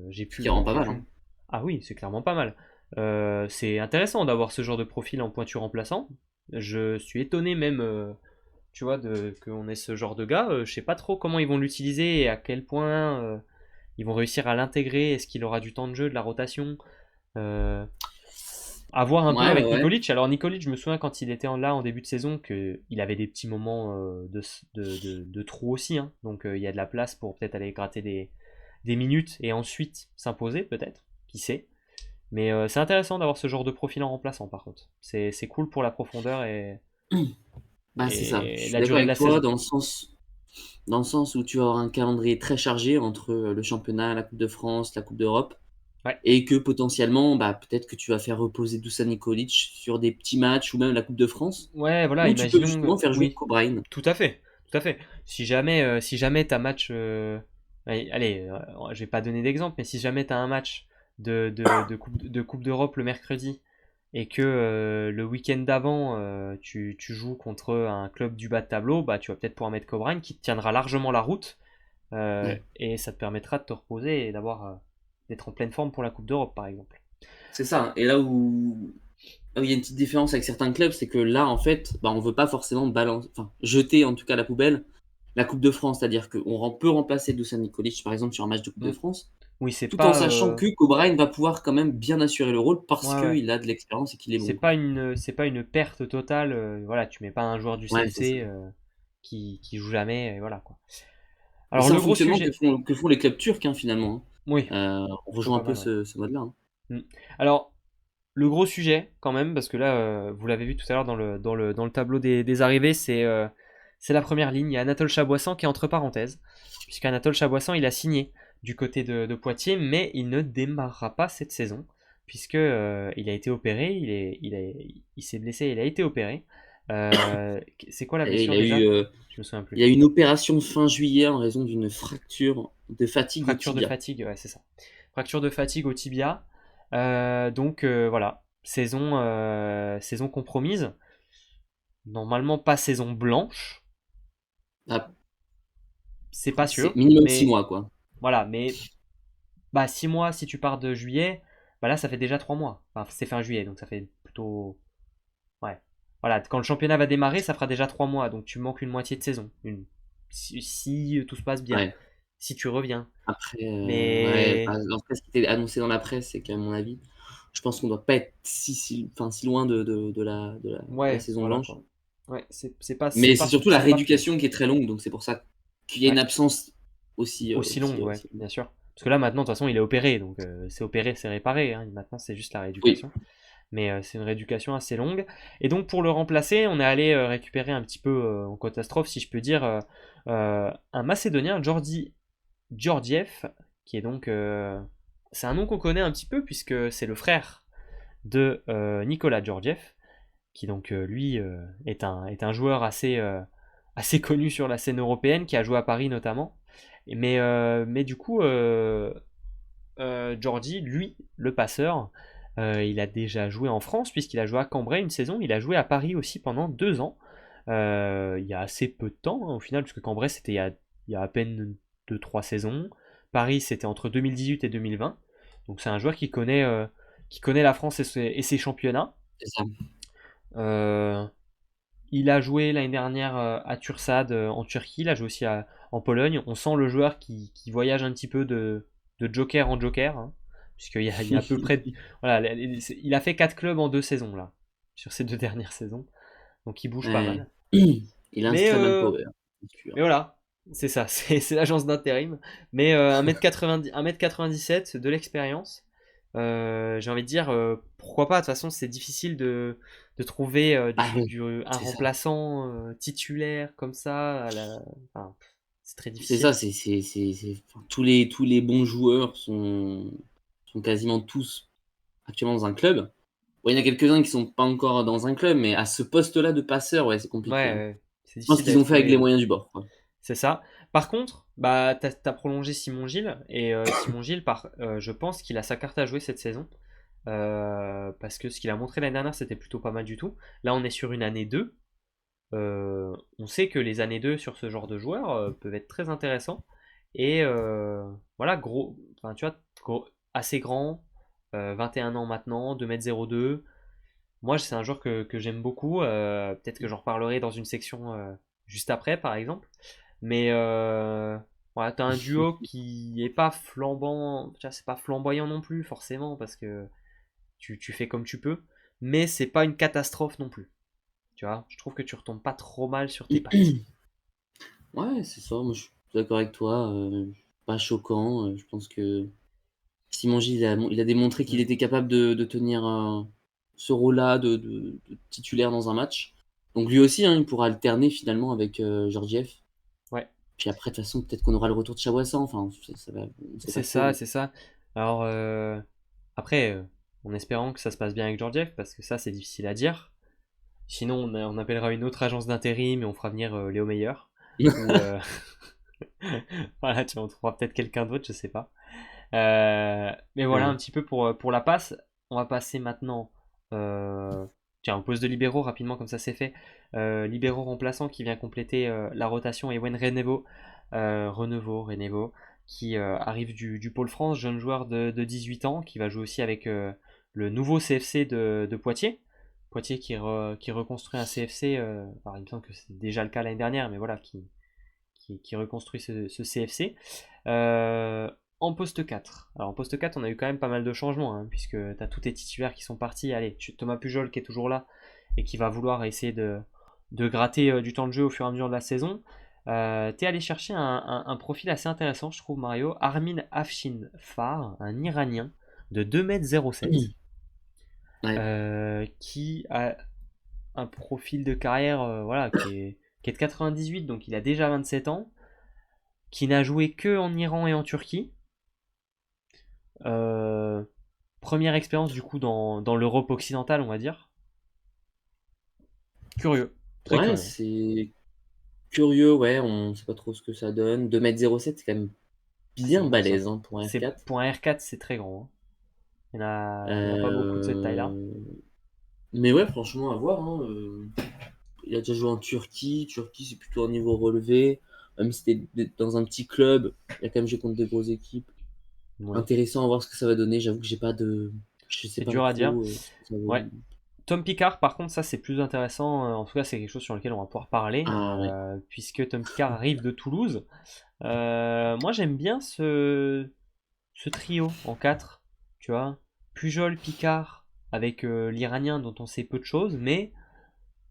J'ai Ce qui rend pu, pas j'ai mal, pu. hein. Ah oui, c'est clairement pas mal. C'est intéressant d'avoir ce genre de profil en pointure remplaçant. Je suis étonné même, tu vois, qu'on ait ce genre de gars. Je sais pas trop comment ils vont l'utiliser et à quel point ils vont réussir à l'intégrer. Est-ce qu'il aura du temps de jeu, de la rotation? Euh, À voir un peu Ouais, ouais, avec ouais. Nikolic. Alors Nikolic, je me souviens quand il était là en début de saison qu'il avait des petits moments de trou aussi, hein. Donc il y a de la place pour peut-être aller gratter des minutes et ensuite s'imposer peut-être, qui sait. Mais c'est intéressant d'avoir ce genre de profil en remplaçant par contre. C'est cool pour la profondeur Bah, c'est ça. Je et suis la d'accord durée de avec la toi saison. dans le sens où tu auras un calendrier très chargé entre le championnat, la Coupe de France, la Coupe d'Europe, Ouais, et que potentiellement, bah, peut-être que tu vas faire reposer Dusan Nikolic sur des petits matchs ou même la Coupe de France, ouais, voilà, où tu peux imaginons, justement faire jouer oui, Cobrain. tout à fait, tout à fait. Si jamais t'as match, allez, je vais pas donner d'exemple, mais si jamais t'as un match de coupe d'Europe le mercredi et que le week-end d'avant tu joues contre un club du bas de tableau, bah tu vas peut-être pouvoir mettre Cobran qui te tiendra largement la route Ouais. et ça te permettra de te reposer et d'être en pleine forme pour la Coupe d'Europe, par exemple. C'est ça. Et là où il y a une petite différence avec certains clubs, c'est que là, en fait, bah, on veut pas forcément jeter en tout cas à la poubelle la Coupe de France. C'est-à-dire qu'on peut remplacer Dusan Nikolic, par exemple, sur un match de Coupe de Mm. France, Oui, c'est tout en pas, sachant que O'Brien va pouvoir quand même bien assurer le rôle parce ouais, ouais. qu'il a de l'expérience et qu'il est C'est bon. pas une perte totale. Voilà, tu mets pas un joueur du Ouais, c'est ça. CFC qui joue jamais, et voilà quoi. Et Alors c'est un le gros fonctionnement que sujet, font les clubs turcs, hein, finalement, oui, on plutôt rejoint un pas peu mal, ouais. ce mode-là, hein. Mm. Alors le gros sujet quand même, parce que là, vous l'avez vu tout à l'heure dans le tableau des arrivées, c'est la première ligne. Il y a Anatole Chaboissan qui est entre parenthèses, puisqu'Anatole Chaboissan il a signé du côté de Poitiers, mais il ne démarrera pas cette saison, puisque il a été opéré, il s'est blessé, il a été opéré. C'est quoi la Et blessure déjà? Je me souviens il plus. a eu une opération fin juillet en raison d'une fracture de fatigue au Fracture de tibia. fatigue, ouais, c'est ça. Fracture de fatigue au tibia. Donc voilà, saison compromise. Normalement pas saison blanche, Ah, c'est pas c'est sûr, minimum 6 mais mois, quoi. voilà, mais 6 mois si tu pars de juillet, bah là ça fait déjà 3 mois. Enfin, c'est fin juillet, donc ça fait plutôt. Ouais. Voilà, quand le championnat va démarrer, ça fera déjà 3 mois, donc tu manques une moitié de saison. Si tout se passe bien, Ouais. si tu reviens. Après, ouais, Mais enfin, en tout cas, ce qui était annoncé dans la presse, c'est qu'à mon avis, je pense qu'on doit pas être si loin de la ouais, saison voilà blanche. quoi. Ouais, c'est pas, c'est Mais c'est pas, surtout la c'est pas fait. rééducation qui est très longue, donc c'est pour ça qu'il y a une Ouais. absence aussi, Aussi longue, ouais, aussi longue. bien sûr. Parce que là, maintenant, de toute façon, il est opéré, donc c'est opéré, c'est réparé, hein. Maintenant, c'est juste la Oui, rééducation. Mais c'est une rééducation assez longue. Et donc, pour le remplacer, on est allé récupérer un petit peu en catastrophe, si je peux dire, un Macédonien, Georgi Georgiev, qui est donc. C'est un nom qu'on connaît un petit peu, puisque c'est le frère de Nicolas Georgiev, qui donc, lui, est un joueur assez connu sur la scène européenne, qui a joué à Paris notamment. Mais du coup, Georgie, lui, le passeur, il a déjà joué en France, puisqu'il a joué à Cambrai une saison. Il a joué à Paris aussi pendant 2 ans. Il y a assez peu de temps, hein, au final, puisque Cambrai, c'était il y a à peine 2-3 saisons. Paris, c'était entre 2018 et 2020. Donc c'est un joueur qui connaît la France et ses championnats. c'est ça. Euh, il a joué l'année dernière à Tursad en Turquie, il a joué aussi en Pologne. On sent le joueur qui voyage un petit peu de joker en joker, hein, puisqu'il y a à peu près. Voilà, il a fait 4 clubs en 2 saisons, là, sur ces 2 dernières saisons. Donc il bouge pas Ouais. mal. Il a un Mais, sacré euh, manpower, c'est sûr. mais voilà, c'est ça, c'est l'agence d'intérim. Mais 1m90, 1m97, de l'expérience. J'ai envie de dire, pourquoi pas. De toute façon, c'est difficile de trouver Ah oui, un c'est ça. remplaçant titulaire comme ça. Enfin, c'est très C'est difficile. ça, enfin, tous les bons joueurs sont quasiment tous actuellement dans un club. Bon, il y en a quelques-uns qui sont pas encore dans un club, mais à ce poste-là de passeur, ouais, c'est compliqué, Ouais, hein. c'est Je pense difficile qu'ils d'aller ont fait avec trouver. les moyens du bord, quoi. C'est ça. Par contre, bah, t'as prolongé Simon Gilles. Et Simon Gilles, je pense qu'il a sa carte à jouer cette saison. Parce que ce qu'il a montré l'année dernière, c'était plutôt pas mal du tout. Là, on est sur une année 2. On sait que les années 2 sur ce genre de joueurs peuvent être très intéressants. Et voilà, gros, enfin, tu vois, assez grand, 21 ans maintenant, 2m02. Moi, c'est un joueur que j'aime beaucoup. Peut-être que j'en reparlerai dans une section juste après, par exemple. Mais voilà, t'as un duo qui est pas flambant. Tu vois, c'est pas flamboyant non plus, forcément, parce que tu fais comme tu peux. Mais c'est pas une catastrophe non plus. Tu vois, je trouve que tu retombes pas trop mal sur tes pattes. Ouais, c'est ça, moi je suis d'accord avec toi, pas choquant, je pense que Simon Gilles, il a démontré qu'il Mm. était capable de tenir, ce rôle-là de titulaire dans un match. Donc lui aussi, hein, il pourra alterner finalement avec, Georgiev. Ouais, Puis après, de toute façon, peut-être qu'on aura le retour de Chaboissan, enfin, ça va, on sait pas c'est trop, ça, hein. c'est ça. Alors, après, en espérant que ça se passe bien avec Georgiev, parce que ça, c'est difficile à dire. Sinon, on appellera une autre agence d'intérim et on fera venir Léo Meyer. Ou, voilà, tu vois, on trouvera peut-être quelqu'un d'autre, je sais pas. Mais voilà un Ouais. petit peu pour la passe. On va passer maintenant. Tiens, au poste de libéraux, rapidement, comme ça c'est fait. Libéraux remplaçant qui vient compléter la rotation, Ewen Renevo. Renevo, qui arrive du Pôle France, jeune joueur de 18 ans, qui va jouer aussi avec le nouveau CFC de Poitiers. Poitiers qui reconstruit un CFC, alors il me semble que c'est déjà le cas l'année dernière, mais voilà, qui reconstruit ce CFC. En poste 4. Alors en poste 4, on a eu quand même pas mal de changements, hein, puisque tu as tous tes titulaires qui sont partis. Allez, Thomas Pujol qui est toujours là et qui va vouloir essayer de gratter du temps de jeu au fur et à mesure de la saison. T'es allé chercher un profil assez intéressant, je trouve, Mario. Armin Afshin Far, un Iranien de 2,07 m, Ouais. qui a un profil de carrière voilà, qui est de 98, donc il a déjà 27 ans, qui n'a joué que en Iran et en Turquie. Euh, Première expérience du coup dans l'Europe occidentale, on va dire. Curieux, très Ouais, curieux. c'est curieux, ouais, on sait pas trop ce que ça donne. 2,07 m, c'est quand même bien balèze hein, pour un R4. Pour un R4, c'est très grand, hein. Il y en a pas beaucoup de cette taille-là. Euh, Mais ouais, franchement, à voir, hein. Il a déjà joué en Turquie. Turquie, c'est plutôt un niveau relevé. Même si c'était dans un petit club, il a quand même joué contre des grosses équipes. Oui, Intéressant à voir ce que ça va donner. J'avoue que j'ai pas de. Je sais c'est pas dur à dire. trop ce que ça vaut. Ouais. Tom Picard, par contre, ça c'est plus intéressant. En tout cas, c'est quelque chose sur lequel on va pouvoir parler, Ah ouais. puisque Tom Picard arrive de Toulouse. Moi, j'aime bien ce trio en 4, tu vois. Pujol, Picard, avec l'Iranien dont on sait peu de choses, mais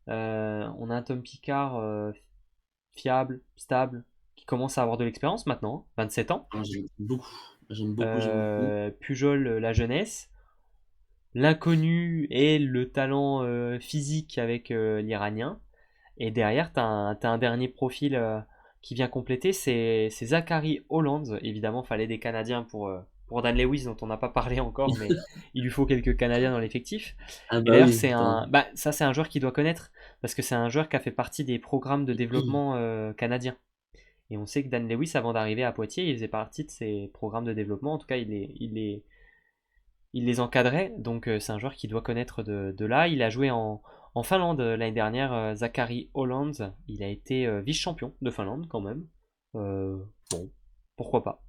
on a un Tom Picard fiable, stable, qui commence à avoir de l'expérience maintenant, 27 ans. Ah, j'aime beaucoup. J'aime beaucoup, j'aime beaucoup. Pujol, la jeunesse. L'inconnu et le talent physique avec l'Iranien. Et derrière, t'as un dernier profil qui vient compléter, c'est Zachary Hollands. Évidemment, fallait des Canadiens pour Dan Lewis, dont on n'a pas parlé encore, mais il lui faut quelques Canadiens dans l'effectif. Ah Et bah d'ailleurs, oui, attends. ça c'est un joueur qui doit connaître, parce que c'est un joueur qui a fait partie des programmes de développement canadiens. Et on sait que Dan Lewis, avant d'arriver à Poitiers, il faisait partie de ces programmes de développement. En tout cas, il les encadrait, donc c'est un joueur qui doit connaître de là. Il a joué en Finlande l'année dernière, Zachary Hollands. Il a été vice-champion de Finlande quand même. Bon, pourquoi pas.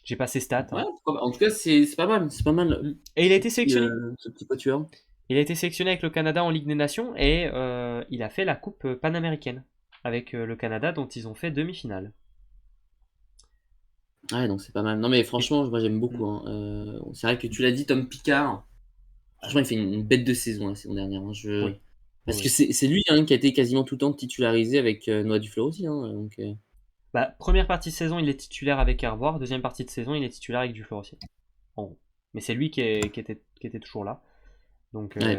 J'ai pas ses stats, Ouais, hein. pourquoi pas. En tout cas, c'est pas mal. C'est pas mal Et il a été sélectionné. ce petit quatuor. Il a été sélectionné avec le Canada en Ligue des Nations et il a fait la Coupe panaméricaine avec le Canada dont ils ont fait demi-finale. Ouais, donc c'est pas mal. Non, mais Et- franchement, moi j'aime Mm. beaucoup, hein. C'est vrai que tu l'as dit, Tom Picard. Franchement, il fait une bête de saison la saison dernière, hein. Oui, oui, Parce que oui. c'est lui hein, qui a été quasiment tout le temps titularisé avec Noah Dufleur aussi, hein. Donc, Bah, première partie de saison, il est titulaire avec Herboire. Deuxième partie de saison, il est titulaire avec Dufleur aussi. En gros. Mais c'est lui qui était toujours là. Donc, ouais.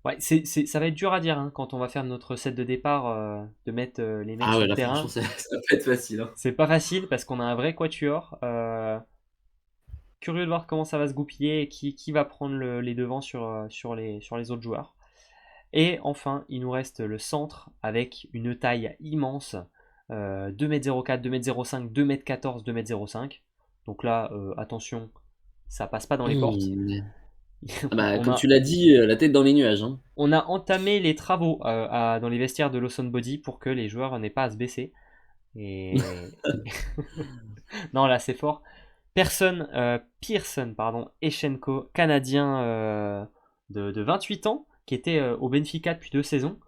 ouais, ça va être dur à dire hein, quand on va faire notre set de départ, de mettre les mecs Ah sur ouais, le là, franchement, terrain. ça va pas être facile, hein. C'est pas facile parce qu'on a un vrai quatuor. Curieux de voir comment ça va se goupiller et qui va prendre les devants sur les autres joueurs. Et enfin, il nous reste le centre avec une taille immense, 2,04 m, 2,05 m, 2,14 m, 2,05 m. Donc là, attention, ça passe pas dans les portes. Mmh. Ah bah, On comme tu a, l'as dit, la tête dans les nuages, hein. on a entamé les travaux dans les vestiaires de Lawson Body pour que les joueurs n'aient pas à se baisser. Et non, là c'est fort. Pearson, pardon, Echenko, Canadien de 28 ans, qui était au Benfica depuis 2 saisons,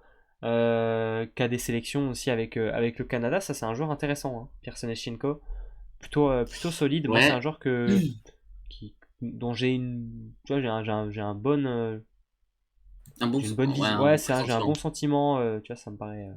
qui a des sélections aussi avec le Canada. Ça, c'est un joueur intéressant, hein, Pearson Echenko. Plutôt solide. Moi, c'est un Ouais, joueur dont tu vois, j'ai un bon, j'ai une bonne ouais, vision. un Ouais, bon c'est j'ai un bon pressentiment. sentiment. Tu vois, ça me paraît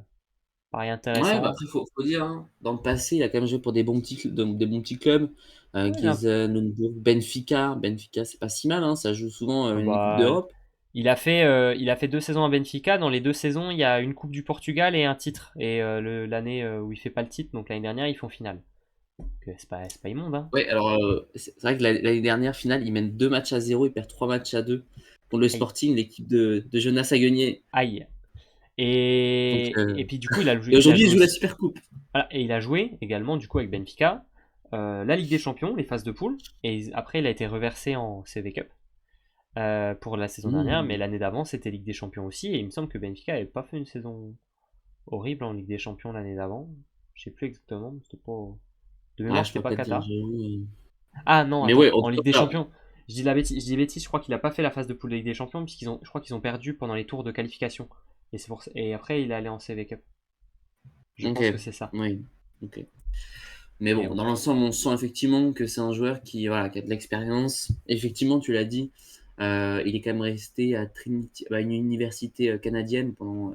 Ouais, bah intéressant. après, faut dire, hein, dans le passé, il a quand même joué pour des des bons petits clubs. Ouais, Gießen, Benfica. Benfica, c'est pas si mal, hein, ça joue souvent une Coupe bah, d'Europe. il a fait 2 saisons à Benfica. Dans les 2 saisons, il y a une Coupe du Portugal et un titre. Et l'année où il fait pas le titre, donc l'année dernière, ils font finale. Donc c'est pas immonde, hein. Ouais, alors c'est vrai que l'année dernière, finale, il mène 2 matchs à 0, il perd 3 matchs à 2 contre le Aïe. Sporting, l'équipe de Jonas Aguenier. Aïe. Donc, Et puis du coup, et il a aujourd'hui, joué il joue la aussi. Super Coupe. Voilà, et il a joué également du coup avec Benfica la Ligue des Champions, les phases de poule. Et après, il a été reversé en CV Cup pour la saison dernière. Mais Mmh. l'année d'avant, c'était Ligue des Champions aussi. Et il me semble que Benfica n'avait pas fait une saison horrible en Ligue des Champions l'année d'avant. Je sais plus exactement, mais c'était pas. De Ah, mémoire, je c'était pourrais pas pas te dire, Qatar. j'avoue. Ah non, Mais ouais, attends, en en tout Ligue des cas, Champions. Je dis des bêtises, je crois qu'il a pas fait la phase de poule de Ligue des Champions, je crois qu'ils ont perdu pendant les tours de qualification. Et après, il est allé en CV Cup. Je ok, pense que c'est ça. oui, ok. Mais Mais bon, bon. dans l'ensemble, on sent effectivement que c'est un joueur qui, voilà, qui a de l'expérience. Effectivement, tu l'as dit, il est quand même resté à Trinity, une université canadienne pendant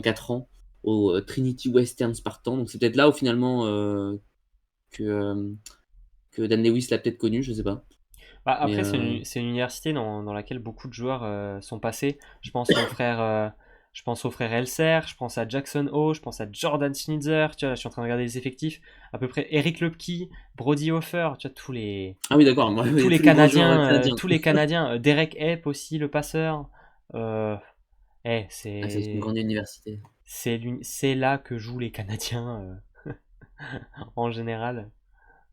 4 ans, au Trinity Western Spartan. Donc c'est peut-être là où finalement que, euh, que Dan Lewis l'a peut-être connu, je sais pas. Bah, Mais après, c'est une université dans laquelle beaucoup de joueurs sont passés. Je pense au frère Elser, je pense à Jackson Ho, je pense à Jordan Schnitzer. Tu vois, là, je suis en train de regarder les effectifs. À peu près Eric Lepke, Brody Hofer, tu vois, ah oui, d'accord, moi, tous les tous les grands joueurs Canadiens, canadiens. Derek Epp aussi, le passeur. Euh, Ah, c'est une c'est grande université. c'est là que jouent les Canadiens en général.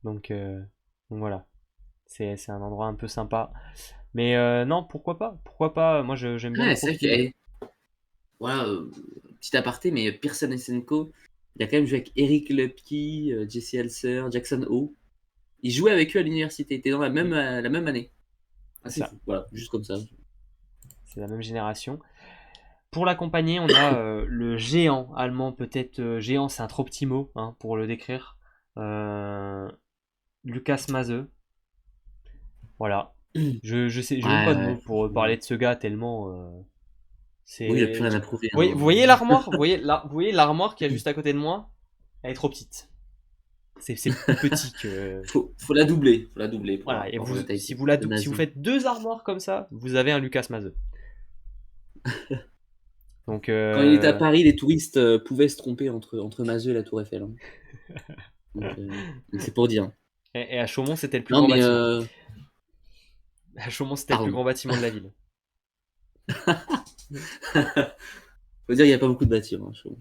Donc, euh, donc voilà, c'est un endroit un peu sympa. Mais non, pourquoi pas? Pourquoi pas? Moi, j'aime bien le Ouais, c'est vrai que, profil. voilà, petit aparté, mais Pearson Esenko, il a quand même joué avec Eric Lepke, Jesse Elser, Jackson Ho. Il jouait avec eux à l'université, il était dans Mm, la même année. Ah, c'est c'est ça, fou, voilà, juste comme ça. c'est la même génération. Pour l'accompagner, on a le géant allemand, peut-être géant, c'est un trop petit mot hein, pour le décrire. Euh, Lucas Mazeux. Voilà. Je sais, j'ai même Ouais, pas de ouais, mots pour franchement. parler de ce gars tellement. Oui, il a plus C'est. rien à prouver, Vous hein. voyez l'armoire? Vous voyez l'armoire qui est juste à côté de moi? Elle est trop petite. C'est plus petit que. Faut la doubler, pour Voilà. Et avoir la taille si de si vous Mazou. faites deux armoires comme ça, vous avez un Lucas Mazeux. Donc, Quand il était à Paris, les touristes pouvaient se tromper entre Mazou et la Tour Eiffel, hein. Donc c'est pour dire. et à Chaumont, c'était le plus Non, grand mais bâtiment. À Chaumont, c'était le plus pardon. grand bâtiment de la ville. Faut dire qu'il n'y a pas beaucoup de bâtiments, hein, je trouve.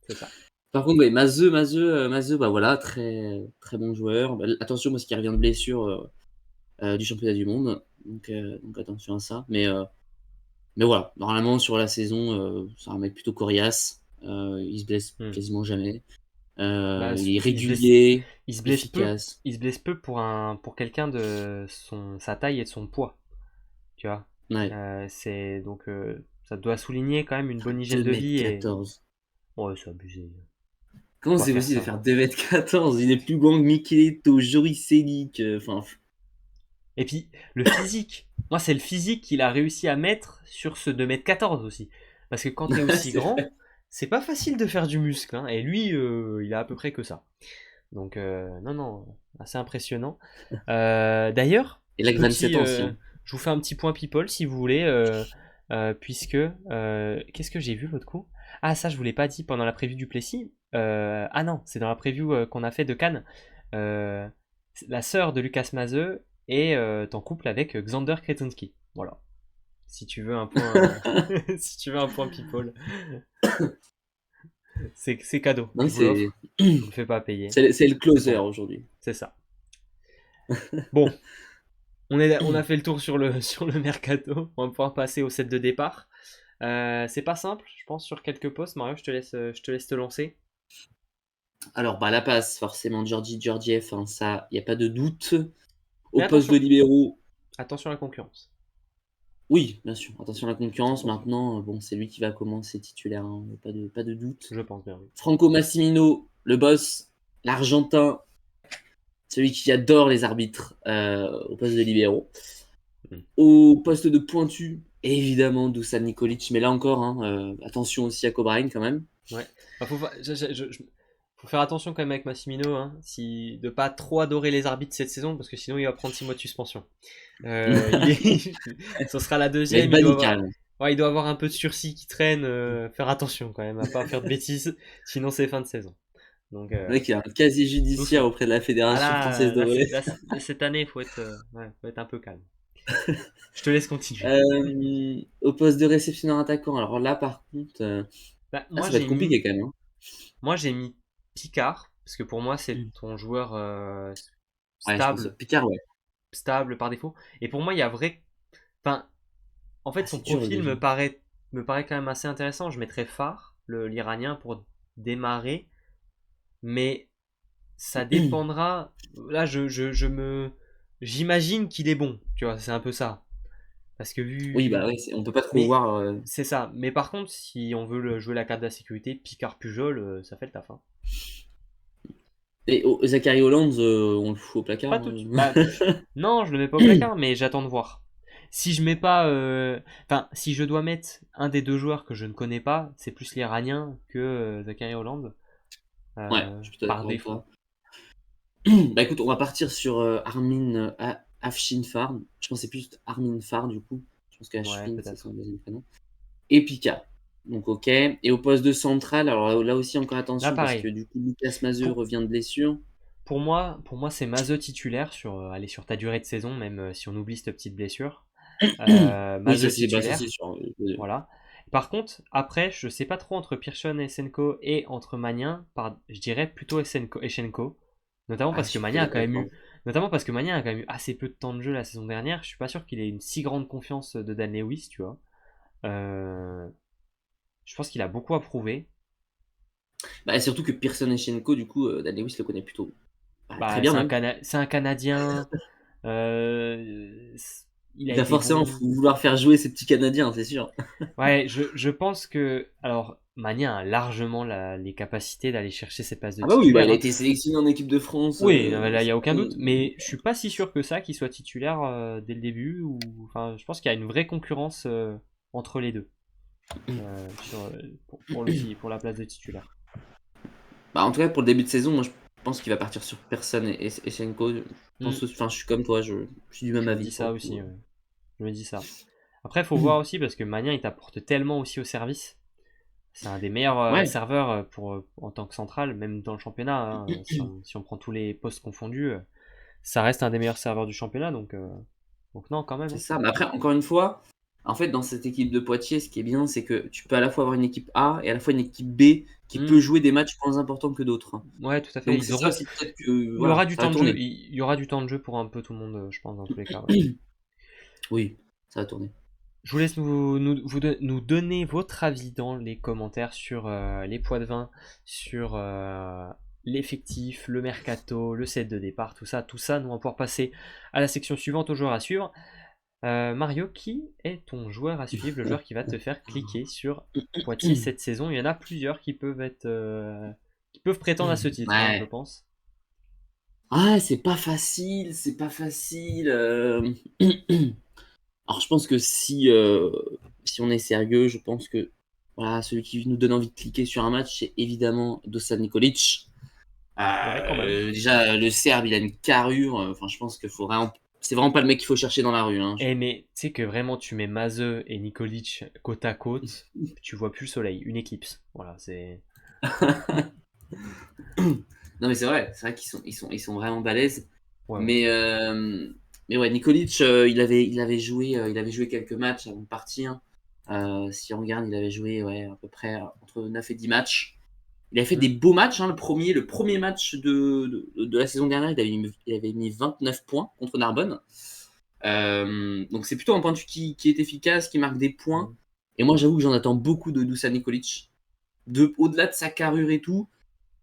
C'est ça. Par contre, ouais, Mazeux, bah voilà, très, très bon joueur. Bah, attention parce qu'il revient de blessure du championnat du monde. Donc attention à ça. Mais voilà, normalement sur la saison, c'est un mec plutôt coriace. Il se blesse Hmm. quasiment jamais. Bah, Il est il se blesse, régulier, il se blesse peu. efficace. Il se blesse peu pour quelqu'un de sa taille et de son poids. Tu vois. Ouais. C'est donc ça doit souligner quand même une bonne hygiène Deux de mètres vie et. 14 Ouais, c'est abusé. Comment Pas c'est faire possible de ça. faire 2 m 14? Il est plus grand que Micheleto, Joris Selic. Enfin, Et puis, le physique. Moi, c'est le physique qu'il a réussi à mettre sur ce 2,14 m aussi. Parce que quand t'es aussi c'est grand, vrai. c'est pas facile de faire du muscle, hein. Et lui, il a à peu près que ça. Donc, non, non, assez impressionnant. D'ailleurs, Il a que 27 ans aussi, hein. je vous fais un petit point people si vous voulez, puisque qu'est-ce que j'ai vu l'autre coup? Ah, ça, je vous l'ai pas dit pendant la preview du Plessis. Ah non, c'est dans la preview qu'on a fait de Cannes. Euh, la sœur de Lucas Mazeux est en couple avec Xander Kretonski. Voilà. Si tu veux un point, si tu veux un point people, c'est cadeau. Non, Je vous l'offre. Je vous le fais pas payer. c'est le C'est closer pour vous. aujourd'hui. C'est ça. Bon, on a fait le tour sur sur le mercato. On va pouvoir passer au set de départ. C'est pas simple, je pense, sur quelques postes. Mario, je te laisse te lancer. Alors, bah, la passe, forcément, Georgiev, hein, ça, il n'y a pas de doute. Au Mais poste de attention, libéraux, attention à la concurrence. oui, bien sûr. Attention à la concurrence. Maintenant, bon, c'est lui qui va commencer titulaire, hein, pas de doute. Je pense bien, oui. Franco Massimino, le boss, l'Argentin, celui qui adore les arbitres au poste de libéraux. Hmm. Au poste de pointu, évidemment, Dusan Nikolic, mais là encore, hein, attention aussi à Cobrain quand même. Ouais. Bah, faut faire attention quand même avec Massimino, hein, de pas trop adorer les arbitres cette saison, parce que sinon il va prendre 6 mois de suspension. Ce sera la Il va être deuxième. banni carrément. Ouais, il doit avoir un peu de sursis qui traîne. Faire attention quand même à pas faire de bêtises, sinon c'est fin de saison. Donc Le mec, il a un casier judiciaire doucement. auprès de la Ah Fédération française là, de volley. cette année, faut être un peu calme. Je te laisse continuer. Au poste de réceptionneur attaquant, alors là, par contre, Bah, ça va être compliqué quand même, hein. moi j'ai mis Picard parce que pour moi c'est Mm. ton joueur Ouais, je pense. stable, Picard, ouais. stable par défaut. Et pour moi il y a vrai, enfin, en Ah, fait son c'est dur le profil deuxième. me paraît quand même assez intéressant. Je mettrais Phare, l'Iranien, pour démarrer, mais ça dépendra. Là, j'imagine qu'il est bon, tu vois, c'est un peu ça. Parce que Oui, bah vu. oui, on peut pas trop Mais voir. c'est ça. Mais par contre, si on veut jouer la carte de la sécurité, Picard Pujol, ça fait le taf, hein. Et Zachary Holland, on le fout au Pas placard. tout de suite. Bah, non, je le mets pas au placard, mais j'attends de voir. Si je mets pas. Enfin, si je dois mettre un des deux joueurs que je ne connais pas, c'est plus l'Iranien que Zachary Holland. Ouais, je suis plutôt Par d'accord avec défaut. toi. Bah écoute, on va partir sur Armin Afshin Fard. Je pense que c'est plus Armin Fard du coup. Je pense que Ouais, Ashwin, c'est son peut-être. deuxième prénom. Et Pika. Donc ok. Et au poste de central, alors là aussi encore Là, attention parce que pareil. du coup Lucas Mazeux Pour, revient de blessure. pour moi c'est Mazeux titulaire sur, allez, sur ta durée de saison, même si on oublie cette petite blessure. Oui, Mazeux ça c'est titulaire. sûr. Voilà. Par contre, après, je sais pas trop entre Pearson et Senko et entre Magnin, je dirais plutôt Eschenko, notamment Ah, parce je que suis plutôt Magnin a d'accord quand avec même toi. eu, notamment parce que Magnin a quand même eu assez peu de temps de jeu la saison dernière. Je suis pas sûr qu'il ait une si grande confiance de Dan Lewis, tu vois. Euh, je pense qu'il a beaucoup à prouver. Bah, surtout que Pearson et Shenko, du coup, Dan Lewis le connaît plutôt très Bah, bien même. C'est un Canadien. euh, il a Il va été forcément bon. vouloir faire jouer ces petits Canadiens, c'est sûr. Ouais, je pense que alors Magnin a largement les capacités d'aller chercher cette place de Ah bah oui, bah, titulaire, il a hein. été sélectionné en équipe de France. Oui, non, mais là, il n'y a aucun doute. Mais je suis pas si sûr que ça, qu'il soit titulaire dès le début. Enfin, je pense qu'il y a une vraie concurrence entre les deux pour la place de titulaire. Bah, en tout cas, pour le début de saison, moi je pense qu'il va partir sur Pearson et Shenko. Hmm, Enfin, je suis comme toi, je suis du même je me avis dis pour ça le coup. aussi. Ouais. Je me dis ça. Après, il faut voir aussi parce que Magnin, il t'apporte tellement aussi au service. C'est un des meilleurs Ouais, serveurs en tant que central, même dans le championnat, hein. Si on prend tous les postes confondus, ça reste un des meilleurs serveurs du championnat. Donc non, quand même, c'est hein. ça. Mais après, encore une fois, en fait, dans cette équipe de Poitiers, ce qui est bien, c'est que tu peux à la fois avoir une équipe A et à la fois une équipe B qui Hmm, peut jouer des matchs moins importants que d'autres, hein. ouais, tout à fait. Donc c'est ça aussi peut-être que Il y aura voilà, du ça va temps de jeu. tourner. Il y aura du temps de jeu pour un peu tout le monde, je pense, dans tous les cas. Ouais. Oui, ça va tourner. Je vous laisse nous donner votre avis dans les commentaires sur les poids de vin, sur l'effectif, le mercato, le set de départ, tout ça. Tout ça, nous allons pouvoir passer à la section suivante aux joueurs à suivre. Mario, qui est ton joueur à suivre, le joueur qui va te faire cliquer sur Poitiers cette saison? Il y en a plusieurs qui peuvent prétendre à ce titre, hein, je Ouais. pense. Ah, c'est pas facile, c'est pas facile. Alors je pense que si on est sérieux, je pense que voilà, celui qui nous donne envie de cliquer sur un match, c'est évidemment Dusan Nikolic. Ouais, quand même. Déjà, le Serbe, il a une carrure. Enfin, je pense que c'est vraiment pas le mec qu'il faut chercher dans la rue, hein. Eh mais tu sais que vraiment tu mets Mazeux et Nikolic côte à côte, tu vois plus le soleil, une éclipse. Voilà, c'est. Non, mais c'est vrai qu'ils sont vraiment balèzes. Ouais, ouais. Mais, euh, mais ouais, Nikolic, il avait joué quelques matchs avant de partir. Si on regarde, il avait joué ouais, à peu près entre 9 et 10 matchs. Il a fait Hmm. des beaux matchs, hein. Le premier match de la saison dernière, il avait mis 29 points contre Narbonne. Donc c'est plutôt un pointu qui est efficace, qui marque des points. Hmm. Et moi, j'avoue que j'en attends beaucoup de Dusan Nikolic. Au-delà de sa carrure et tout,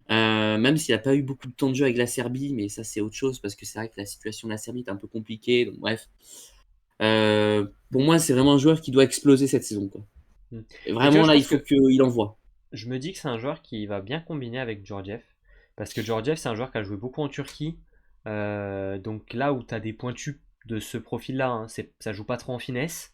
même s'il n'a pas eu beaucoup de temps de jeu avec la Serbie, mais ça c'est autre chose parce que c'est vrai que la situation de la Serbie est un peu compliquée. Donc bref. Pour moi, c'est vraiment un joueur qui doit exploser cette saison, quoi. Hmm. Et Mais tu vois, vraiment je là, il pense faut que qu'il envoie. je me dis que c'est un joueur qui va bien combiner avec Georgiev. Parce que Georgiev, c'est un joueur qui a joué beaucoup en Turquie. Donc là où tu as des pointus de ce profil-là, hein, ça joue pas trop en finesse.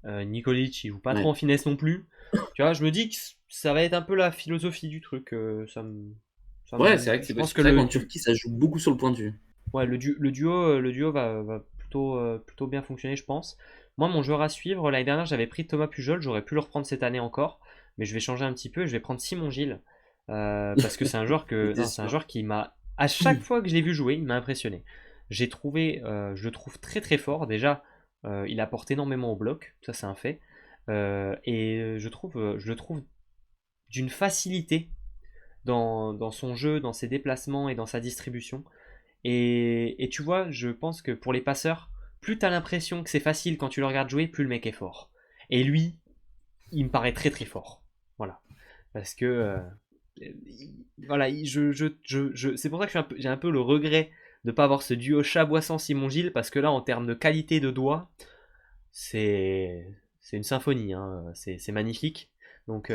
Nikolic, il joue pas trop Ouais, en finesse non plus. Tu vois, je me dis que ça va être un peu la philosophie du truc. ouais, c'est vrai que c'est Je pense possible. que C'est vrai qu'en Turquie, ça joue beaucoup sur le point de vue. ouais, le duo va plutôt bien fonctionner, je pense. Moi, mon joueur à suivre, l'année dernière, j'avais pris Thomas Pujol. J'aurais pu le reprendre cette année encore. Mais je vais changer un petit peu. Je vais prendre Simon Gilles. Parce que c'est un joueur C'était non, c'est un sûr. joueur qui m'a, à chaque fois que je l'ai vu jouer, il m'a impressionné. Je le trouve très très fort. Déjà, il apporte énormément au bloc, ça c'est un fait. Et je le trouve d'une facilité dans son jeu, dans ses déplacements et dans sa distribution. Et tu vois, je pense que pour les passeurs, plus tu as l'impression que c'est facile quand tu le regardes jouer, plus le mec est fort. Et lui, il me paraît très très fort. Voilà. Parce que voilà, c'est pour ça que j'ai un peu le regret de ne pas avoir ce duo Chaboissan-Simon Gilles, parce que là, en termes de qualité de doigt, c'est c'est une symphonie, hein. C'est magnifique. Donc,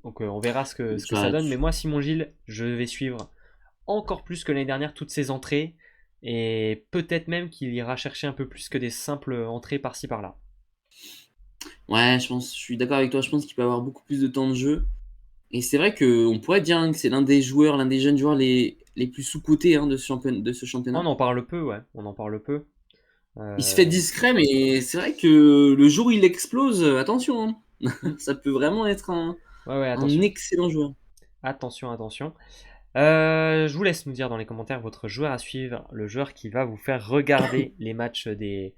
on verra ce que ça Ça, donne. Mais moi, Simon Gilles, je vais suivre encore plus que l'année dernière toutes ses entrées. Et peut-être même qu'il ira chercher un peu plus que des simples entrées par-ci par-là. ouais, je suis d'accord avec toi. Je pense qu'il peut avoir beaucoup plus de temps de jeu. Et c'est vrai qu'on pourrait dire hein, que c'est l'un des jeunes joueurs les plus sous-cotés hein, de ce On championnat. en parle peu, ouais. On en parle peu. Il se fait Euh, discret, mais c'est vrai que le jour où il explose, attention, hein. hmm. Ça peut vraiment être Ouais, ouais, un attention. excellent joueur. Attention, attention. Je vous laisse nous dire dans les commentaires votre joueur à suivre, le joueur qui va vous faire regarder les matchs des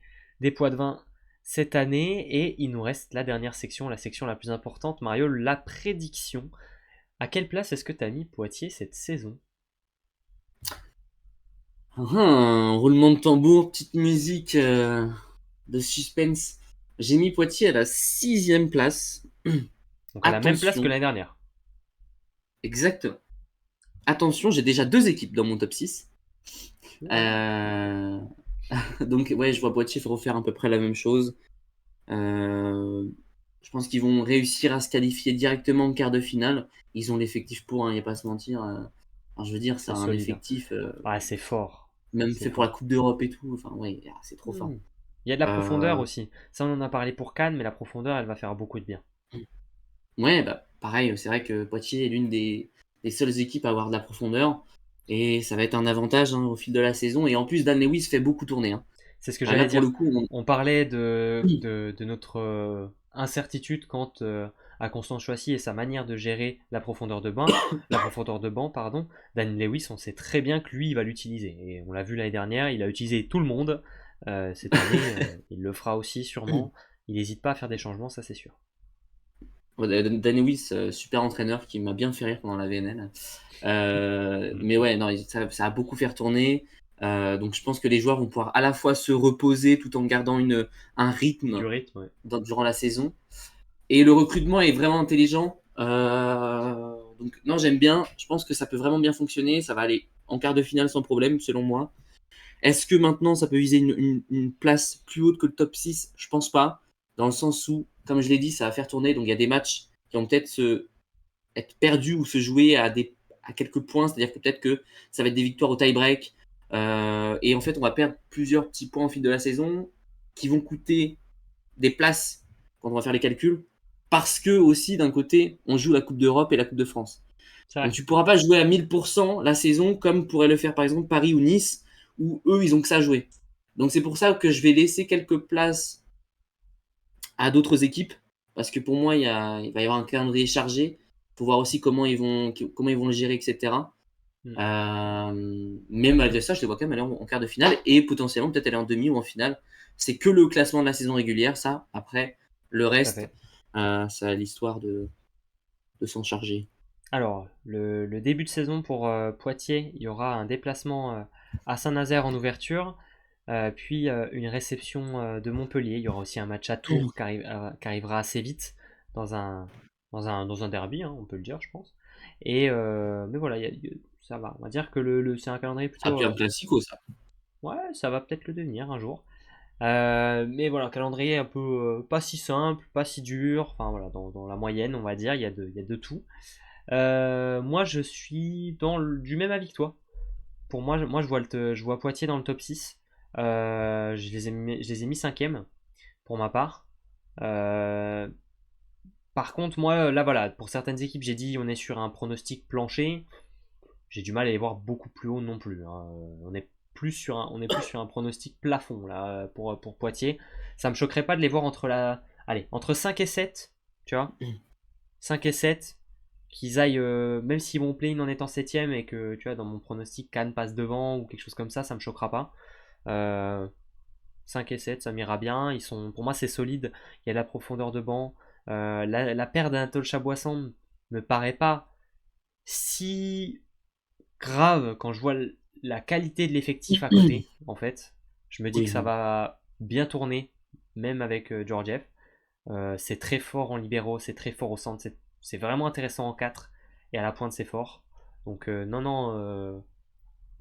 Poids de Vin cette année. Et il nous reste la dernière section, la section la plus importante, Mario, la prédiction. À quelle place est-ce que tu as mis Poitiers cette saison? Un roulement de tambour, petite musique de suspense. J'ai mis Poitiers à la 6e place. Donc à la même place que Attention, l'année dernière. exactement. Attention, j'ai déjà 2 équipes dans mon top 6. Ouh. Euh, Donc, ouais, je vois Poitiers refaire à peu près la même chose. Euh, Je pense qu'ils vont réussir à se qualifier directement en quart de finale. Ils ont l'effectif pour, il n'y a pas à se mentir. Enfin, je veux dire, c'est C'est un solide, hein. effectif Ah, c'est fort. même C'est fait pour la fort. Coupe d'Europe et tout. Enfin, ouais, c'est trop fort. Hmm. Il y a de la profondeur Euh, aussi. Ça, on en a parlé pour Cannes, mais la profondeur, elle va faire beaucoup de bien. Ouais, bah, pareil, c'est vrai que Poitiers est des seules équipes à avoir de la profondeur. Et ça va être un avantage hein, au fil de la saison. Et en plus, Dan Lewis fait beaucoup tourner. Hein. C'est ce que Là, j'allais pour le dire. coup, On parlait de notre incertitude quant à Constance Choissy et sa manière de gérer la profondeur de banc, pardon. Dan Lewis, on sait très bien que lui, il va l'utiliser. Et on l'a vu l'année dernière, il a utilisé tout le monde. Cette année, il le fera aussi sûrement. Il n'hésite pas à faire des changements, ça c'est sûr. Dan Lewis, super entraîneur qui m'a bien fait rire pendant la VNL. Mais ouais, non, ça a beaucoup fait tourner. Donc je pense que les joueurs vont pouvoir à la fois se reposer tout en gardant un Du rythme rythme, ouais. durant la saison. Et le recrutement est vraiment intelligent. Donc non, j'aime bien. Je pense que ça peut vraiment bien fonctionner. Ça va aller en quart de finale sans problème, selon moi. Est-ce que maintenant ça peut viser une place plus haute que le top 6? Je pense pas. Dans le sens où, comme je l'ai dit, ça va faire tourner. Donc il y a des matchs qui vont peut-être être perdus ou se jouer à quelques points. C'est-à-dire que peut-être que ça va être des victoires au tie-break. Et en fait, on va perdre plusieurs petits points au fil de la saison qui vont coûter des places quand on va faire les calculs. Parce que aussi, d'un côté, on joue la Coupe d'Europe et la Coupe de France. C'est Donc vrai. tu pourras pas jouer à 1000% la saison comme pourrait le faire par exemple Paris ou Nice, où eux, ils ont que ça à jouer. Donc c'est pour ça que je vais laisser quelques places à d'autres équipes, parce que pour moi, il va y avoir un calendrier chargé. Il faut voir aussi comment ils vont le gérer, etc. Mm. Mais malgré ça, je les vois quand même aller en quart de finale et potentiellement peut-être aller en demi ou en finale. C'est que le classement de la saison régulière, ça. Après, le Tout à reste, fait. c'est à l'histoire de s'en charger. Alors, le début de saison pour Poitiers, il y aura un déplacement à Saint-Nazaire en ouverture, puis une réception de Montpellier. Il y aura aussi un match à Tours qui arrivera assez vite dans dans un derby, hein, on peut le dire, je pense. Mais voilà, ça va. On va dire que c'est un calendrier Ça plutôt. peut être un classico, ça. Ouais, ça va peut-être le devenir un jour. Mais voilà, calendrier un peu pas si simple, pas si dur. Enfin voilà, dans la moyenne, on va dire, il y a de tout. Moi, je suis du même avis que toi. Pour moi, je vois Poitiers dans le top 6. Je les ai mis cinquième pour ma part. Euh, Par contre, moi, là, voilà, pour certaines équipes, j'ai dit on est sur un pronostic plancher. J'ai du mal à les voir beaucoup plus haut non plus, hein. On est plus sur un pronostic plafond là pour Poitiers. Ça me choquerait pas de les voir entre 5 et 7, tu vois. 5 et 7, qu'ils aillent, même s'ils vont play-in en étant septième et que, tu vois, dans mon pronostic, Cannes passe devant ou quelque chose comme ça me choquera pas. Euh, 5 et 7, ça m'ira bien. Pour moi, c'est solide. Il y a de la profondeur de banc. La perte d'Anatole Chaboisson me paraît pas si grave quand je vois la qualité de l'effectif à côté, en fait. Je me dis que Oui, ça non. va bien tourner, même avec Georgiev. C'est très fort en libéraux, c'est très fort au centre, c'est vraiment intéressant en 4. et à la pointe c'est fort. Donc non, non,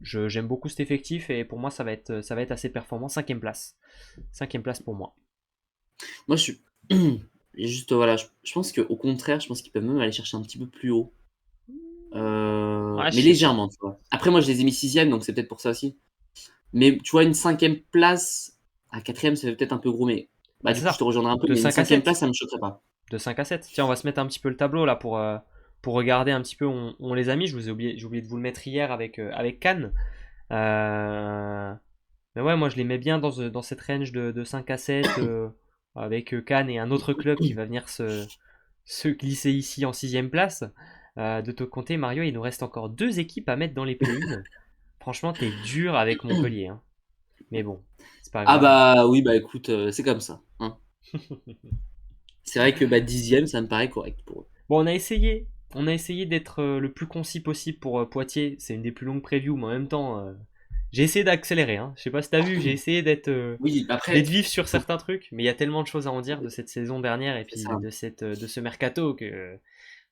j'aime beaucoup cet effectif et pour moi ça va être assez performant. Cinquième place. Cinquième place pour moi. Moi, je suis. Juste, voilà, je pense qu'au contraire, je pense qu'ils peuvent même aller chercher un petit peu plus haut. Ouais, je Mais sais pas. légèrement, tu vois. Après, moi, je les ai mis sixième, donc c'est peut-être pour ça aussi. Mais tu vois, une cinquième place à quatrième, ça fait peut-être un peu gros, mais Bah, bah, c'est du coup, je te ça. rejoindrai un peu, De mais une 5 à cinquième 7. place, ça me choquerait pas. De 5 à 7. Tiens, on va se mettre un petit peu le tableau là pour regarder un petit peu. On les a mis. J'ai oublié de vous le mettre hier avec Cannes. Euh, Mais ouais, moi je les mets bien dans cette range de 5 à 7 avec Cannes et un autre club qui va venir se glisser ici en sixième place. De te compter, Mario, il nous reste encore deux équipes à mettre dans les play-in. Franchement, t'es dur avec Montpellier, hein. Mais bon, c'est pas Ah grave. bah oui, bah écoute, c'est comme ça, hein. C'est vrai que bah, dixième, ça me paraît correct pour eux. Bon, on a essayé d'être le plus concis possible pour Poitiers. C'est une des plus longues previews, mais en même temps, j'ai essayé d'accélérer, hein. Je sais pas si t'as vu, j'ai essayé Oui, après, d'être vif sur faut- certains trucs, mais il y a tellement de choses à en dire de cette saison dernière et c'est puis ça. de ce mercato que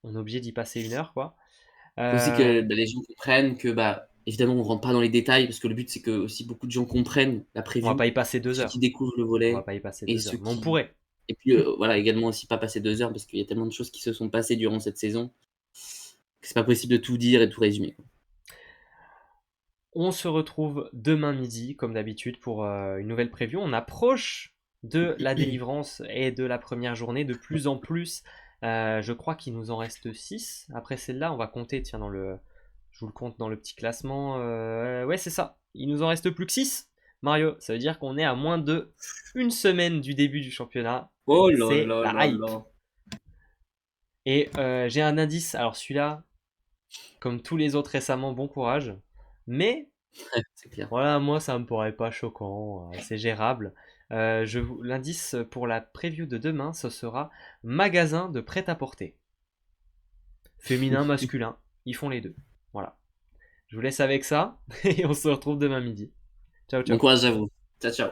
on est obligé d'y passer une heure, quoi. Faut aussi Euh, que bah, les gens comprennent que, bah, évidemment, on rentre pas dans les détails, parce que le but, c'est que aussi beaucoup de gens comprennent la on va preview, pas y passer deux ceux qui heures. découvrent le On va volet pas y passer et deux heures, ceux mais on qui. pourrait. Et puis, voilà, également aussi pas passer 2 heures, parce qu'il y a tellement de choses qui se sont passées durant cette saison que c'est pas possible de tout dire et tout résumer, quoi. On se retrouve demain midi, comme d'habitude, pour une nouvelle preview. On approche de la délivrance et de la première journée de plus en plus. Je crois qu'il nous en reste 6. Après celle-là, on va compter, tiens, je vous le compte dans le petit classement. Ouais, c'est ça. Il nous en reste plus que 6. Mario, ça veut dire qu'on est à moins de une semaine du début du championnat. Oh là C'est là la là hype. là. Et j'ai un indice. Alors celui-là, comme tous les autres récemment, bon courage. Mais C'est clair. voilà, moi ça me paraît pas choquant, c'est gérable. L'indice pour la preview de demain, ce sera magasin de prêt-à-porter. Féminin, masculin, ils font les deux. Voilà. Je vous laisse avec ça et on se retrouve demain midi. Ciao, Bon ciao. courage à vous. Ciao, ciao.